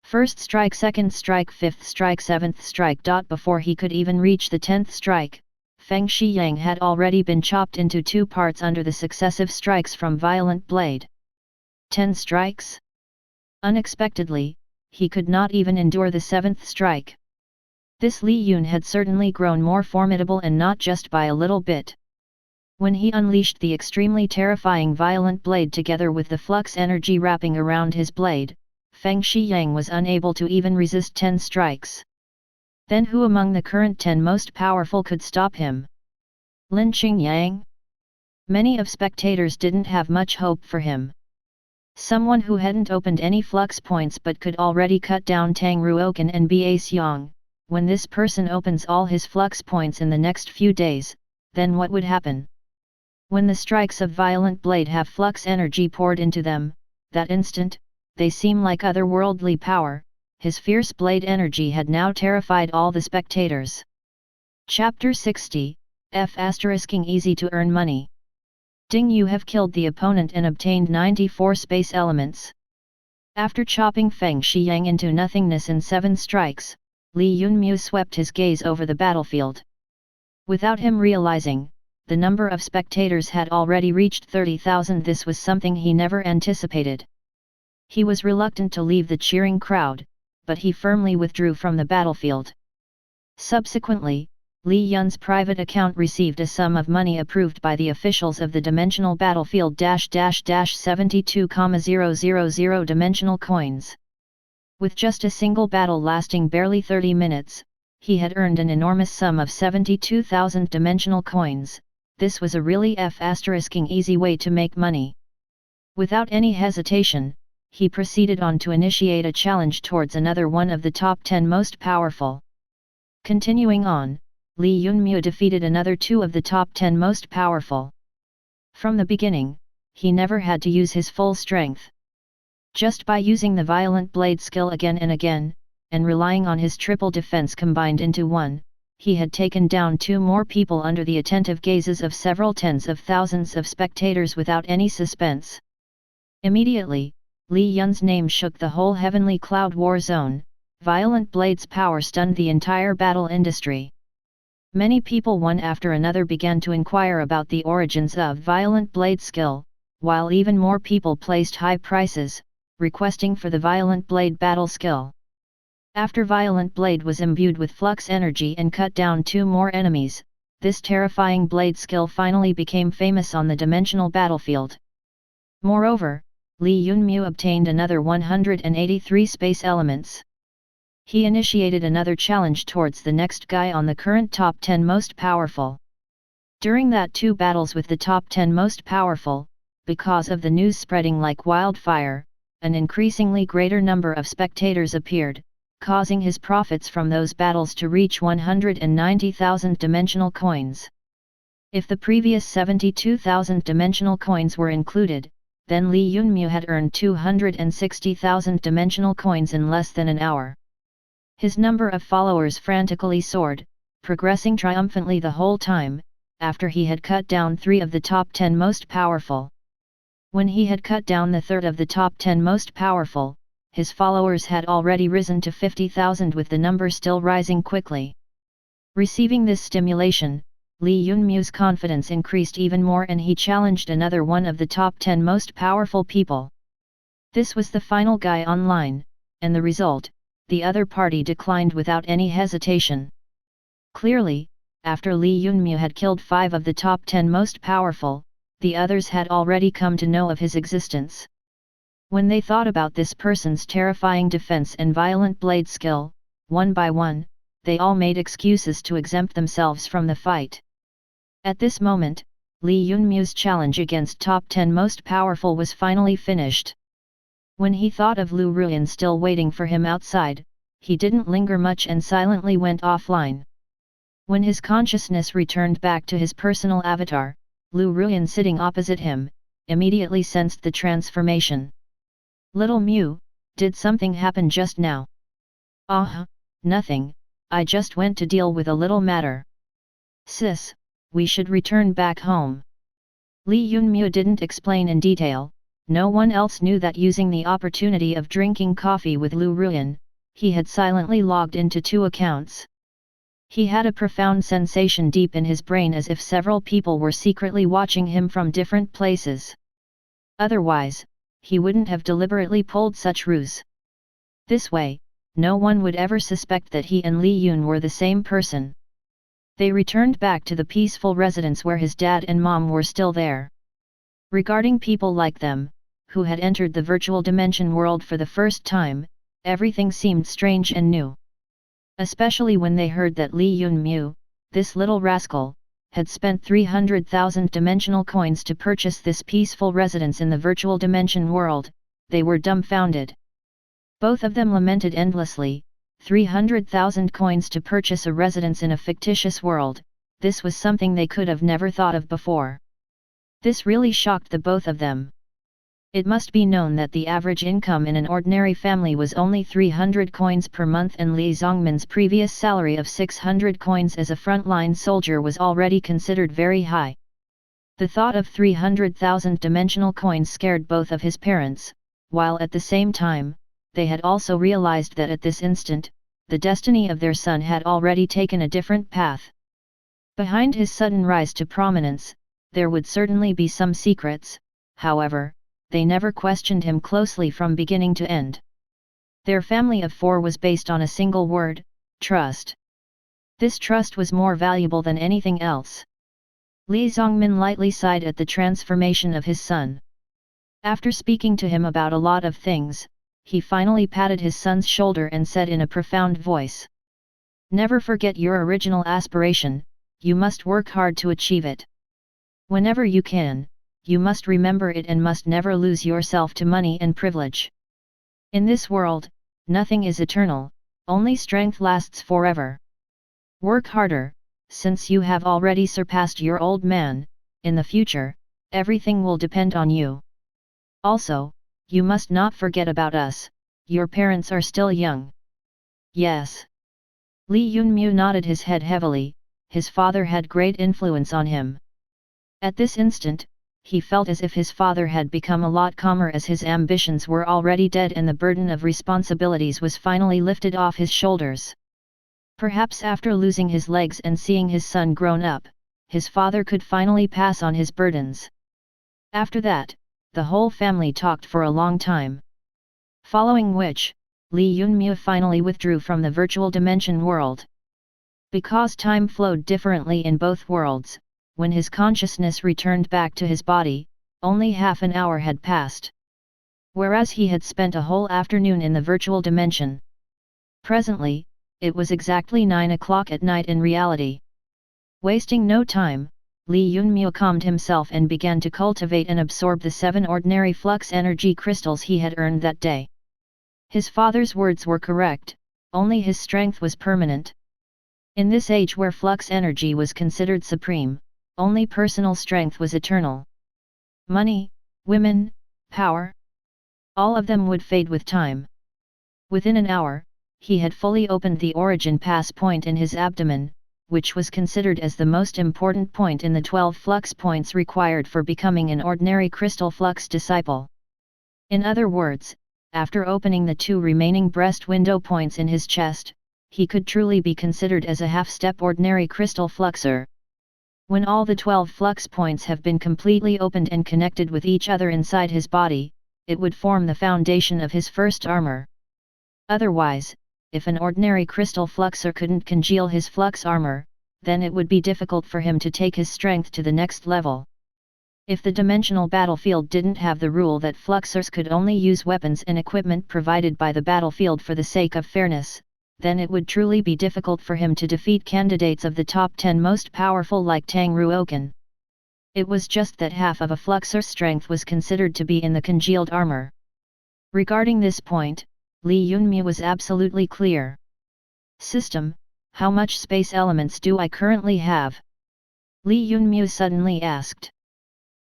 First strike, second strike, fifth strike, seventh strike. Before he could even reach the 10th strike, Feng Shiyang had already been chopped into 2 parts under the successive strikes from violent blade. 10 strikes? Unexpectedly, he could not even endure the 7th strike. This Li Yun had certainly grown more formidable, and not just by a little bit. When he unleashed the extremely terrifying violent blade together with the flux energy wrapping around his blade, Feng Shiyang was unable to even resist 10 strikes. Then who among the current 10 most powerful could stop him? Lin Qingyang? Many of spectators didn't have much hope for him. Someone who hadn't opened any flux points but could already cut down Tang Ruokan and Ba Xiang, when this person opens all his flux points in the next few days, then what would happen? When the strikes of violent blade have flux energy poured into them, that instant, they seem like otherworldly power. His fierce blade energy had now terrified all the spectators. Chapter 60, F***ing easy to earn money. Ding, you have killed the opponent and obtained 94 space elements. After chopping Feng Shiyang into nothingness in 7 strikes, Li Yunmu swept his gaze over the battlefield. Without him realizing, the number of spectators had already reached 30,000. This was something he never anticipated. He was reluctant to leave the cheering crowd, but he firmly withdrew from the battlefield. Subsequently, Li Yun's private account received a sum of money approved by the officials of the dimensional battlefield -72,000 dimensional coins. With just a single battle lasting barely 30 minutes, he had earned an enormous sum of 72,000 dimensional coins. This was a really F***ing easy way to make money. Without any hesitation, he proceeded on to initiate a challenge towards another one of the top 10 most powerful. Continuing on, Li Yunmu defeated another 2 of the top 10 most powerful. From the beginning, he never had to use his full strength. Just by using the violent blade skill again and again, and relying on his triple defense combined into one, he had taken down 2 more people under the attentive gazes of several tens of thousands of spectators without any suspense. Immediately, Li Yun's name shook the whole heavenly cloud war zone. Violent blade's power stunned the entire battle industry. Many people one after another began to inquire about the origins of violent blade skill, while even more people placed high prices, requesting for the violent blade battle skill. After violent blade was imbued with flux energy and cut down 2 more enemies, this terrifying blade skill finally became famous on the dimensional battlefield. Moreover, Li Yunmu obtained another 183 space elements. He initiated another challenge towards the next guy on the current top 10 most powerful. During that 2 battles with the top 10 most powerful, because of the news spreading like wildfire, an increasingly greater number of spectators appeared, causing his profits from those battles to reach 190,000 dimensional coins. If the previous 72,000 dimensional coins were included, then Li Yunmu had earned 260,000 dimensional coins in less than an hour. His number of followers frantically soared, progressing triumphantly the whole time, after he had cut down 3 of the top 10 most powerful. When he had cut down the third of the top 10 most powerful, his followers had already risen to 50,000, with the number still rising quickly. Receiving this stimulation, Li Yunmu's confidence increased even more, and he challenged another one of the top 10 most powerful people. This was the final guy online, and the result, the other party declined without any hesitation. Clearly, after Li Yunmu had killed 5 of the top 10 most powerful, the others had already come to know of his existence. When they thought about this person's terrifying defense and violent blade skill, one by one, they all made excuses to exempt themselves from the fight. At this moment, Li Yunmu's challenge against top 10 most powerful was finally finished. When he thought of Lu Ruyan still waiting for him outside, he didn't linger much and silently went offline. When his consciousness returned back to his personal avatar, Lu Ruyan sitting opposite him, immediately sensed the transformation. "Little Mew, did something happen just now?" Nothing, I just went to deal with a little matter." "Sis, we should return back home." Li Yunmu didn't explain in detail. No one else knew that using the opportunity of drinking coffee with Lu Ruyan, he had silently logged into 2 accounts. He had a profound sensation deep in his brain as if several people were secretly watching him from different places. Otherwise, he wouldn't have deliberately pulled such ruse. This way, no one would ever suspect that he and Li Yun were the same person. They returned back to the peaceful residence where his dad and mom were still there. Regarding people like them, who had entered the virtual dimension world for the first time, everything seemed strange and new. Especially when they heard that Li Yunmu, this little rascal, had spent 300,000 dimensional coins to purchase this peaceful residence in the virtual dimension world, they were dumbfounded. Both of them lamented endlessly. 300,000 coins to purchase a residence in a fictitious world, this was something they could have never thought of before. This really shocked the both of them. It must be known that the average income in an ordinary family was only 300 coins per month, and Li Zongmin's previous salary of 600 coins as a frontline soldier was already considered very high. The thought of 300,000 dimensional coins scared both of his parents, while at the same time, they had also realized that at this instant, the destiny of their son had already taken a different path. Behind his sudden rise to prominence, there would certainly be some secrets, however, they never questioned him closely from beginning to end. Their family of 4 was based on a single word: trust. This trust was more valuable than anything else. Li Zongmin lightly sighed at the transformation of his son. After speaking to him about a lot of things, he finally patted his son's shoulder and said in a profound voice, "Never forget your original aspiration, you must work hard to achieve it. Whenever you can, you must remember it and must never lose yourself to money and privilege. In this world, nothing is eternal, only strength lasts forever. Work harder, since you have already surpassed your old man. In the future, everything will depend on you. Also, you must not forget about us, your parents are still young." "Yes." Li Yunmu nodded his head heavily. His father had great influence on him. At this instant, he felt as if his father had become a lot calmer, as his ambitions were already dead and the burden of responsibilities was finally lifted off his shoulders. Perhaps after losing his legs and seeing his son grown up, his father could finally pass on his burdens. After that, the whole family talked for a long time. Following which, Li Yunmu finally withdrew from the virtual dimension world. Because time flowed differently in both worlds, when his consciousness returned back to his body, only half an hour had passed. Whereas he had spent a whole afternoon in the virtual dimension. Presently, it was exactly 9 o'clock at night in reality. Wasting no time, Li Yunmu calmed himself and began to cultivate and absorb the 7 ordinary flux energy crystals he had earned that day. His father's words were correct, only his strength was permanent. In this age where flux energy was considered supreme, only personal strength was eternal. Money, women, power, all of them would fade with time. Within an hour, he had fully opened the origin pass point in his abdomen, which was considered as the most important point in the 12 flux points required for becoming an ordinary crystal flux disciple. In other words, after opening the 2 remaining breast window points in his chest, he could truly be considered as a half-step ordinary crystal fluxer. When all the 12 flux points have been completely opened and connected with each other inside his body, it would form the foundation of his first armor. Otherwise, if an ordinary crystal fluxer couldn't congeal his flux armor, then it would be difficult for him to take his strength to the next level. If the dimensional battlefield didn't have the rule that fluxers could only use weapons and equipment provided by the battlefield for the sake of fairness, then it would truly be difficult for him to defeat candidates of the top 10 most powerful like Tang Ruokan. It was just that half of a fluxer's strength was considered to be in the congealed armor. Regarding this point, Li Yunmu was absolutely clear. System, how much space elements do I currently have? Li Yunmu suddenly asked.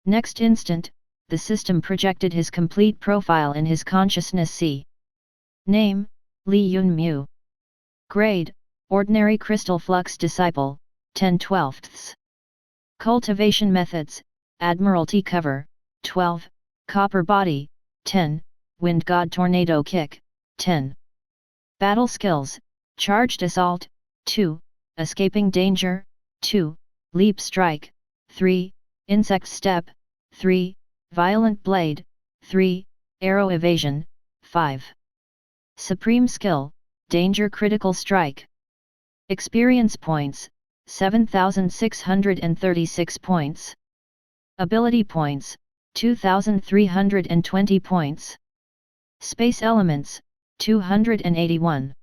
Next instant, the system projected his complete profile in his consciousness. See. Name, Li Yunmu. Grade, Ordinary Crystal Flux Disciple, 10/12. Cultivation Methods, Admiralty Cover, 12, Copper Body, 10, Wind God Tornado Kick, 10. Battle Skills, Charged Assault, 2, Escaping Danger, 2, Leap Strike, 3, Insect Step, 3, Violent Blade, 3, Arrow Evasion, 5. Supreme Skill, Danger Critical Strike. Experience Points, 7,636 points. Ability Points, 2,320 points. Space Elements, 281.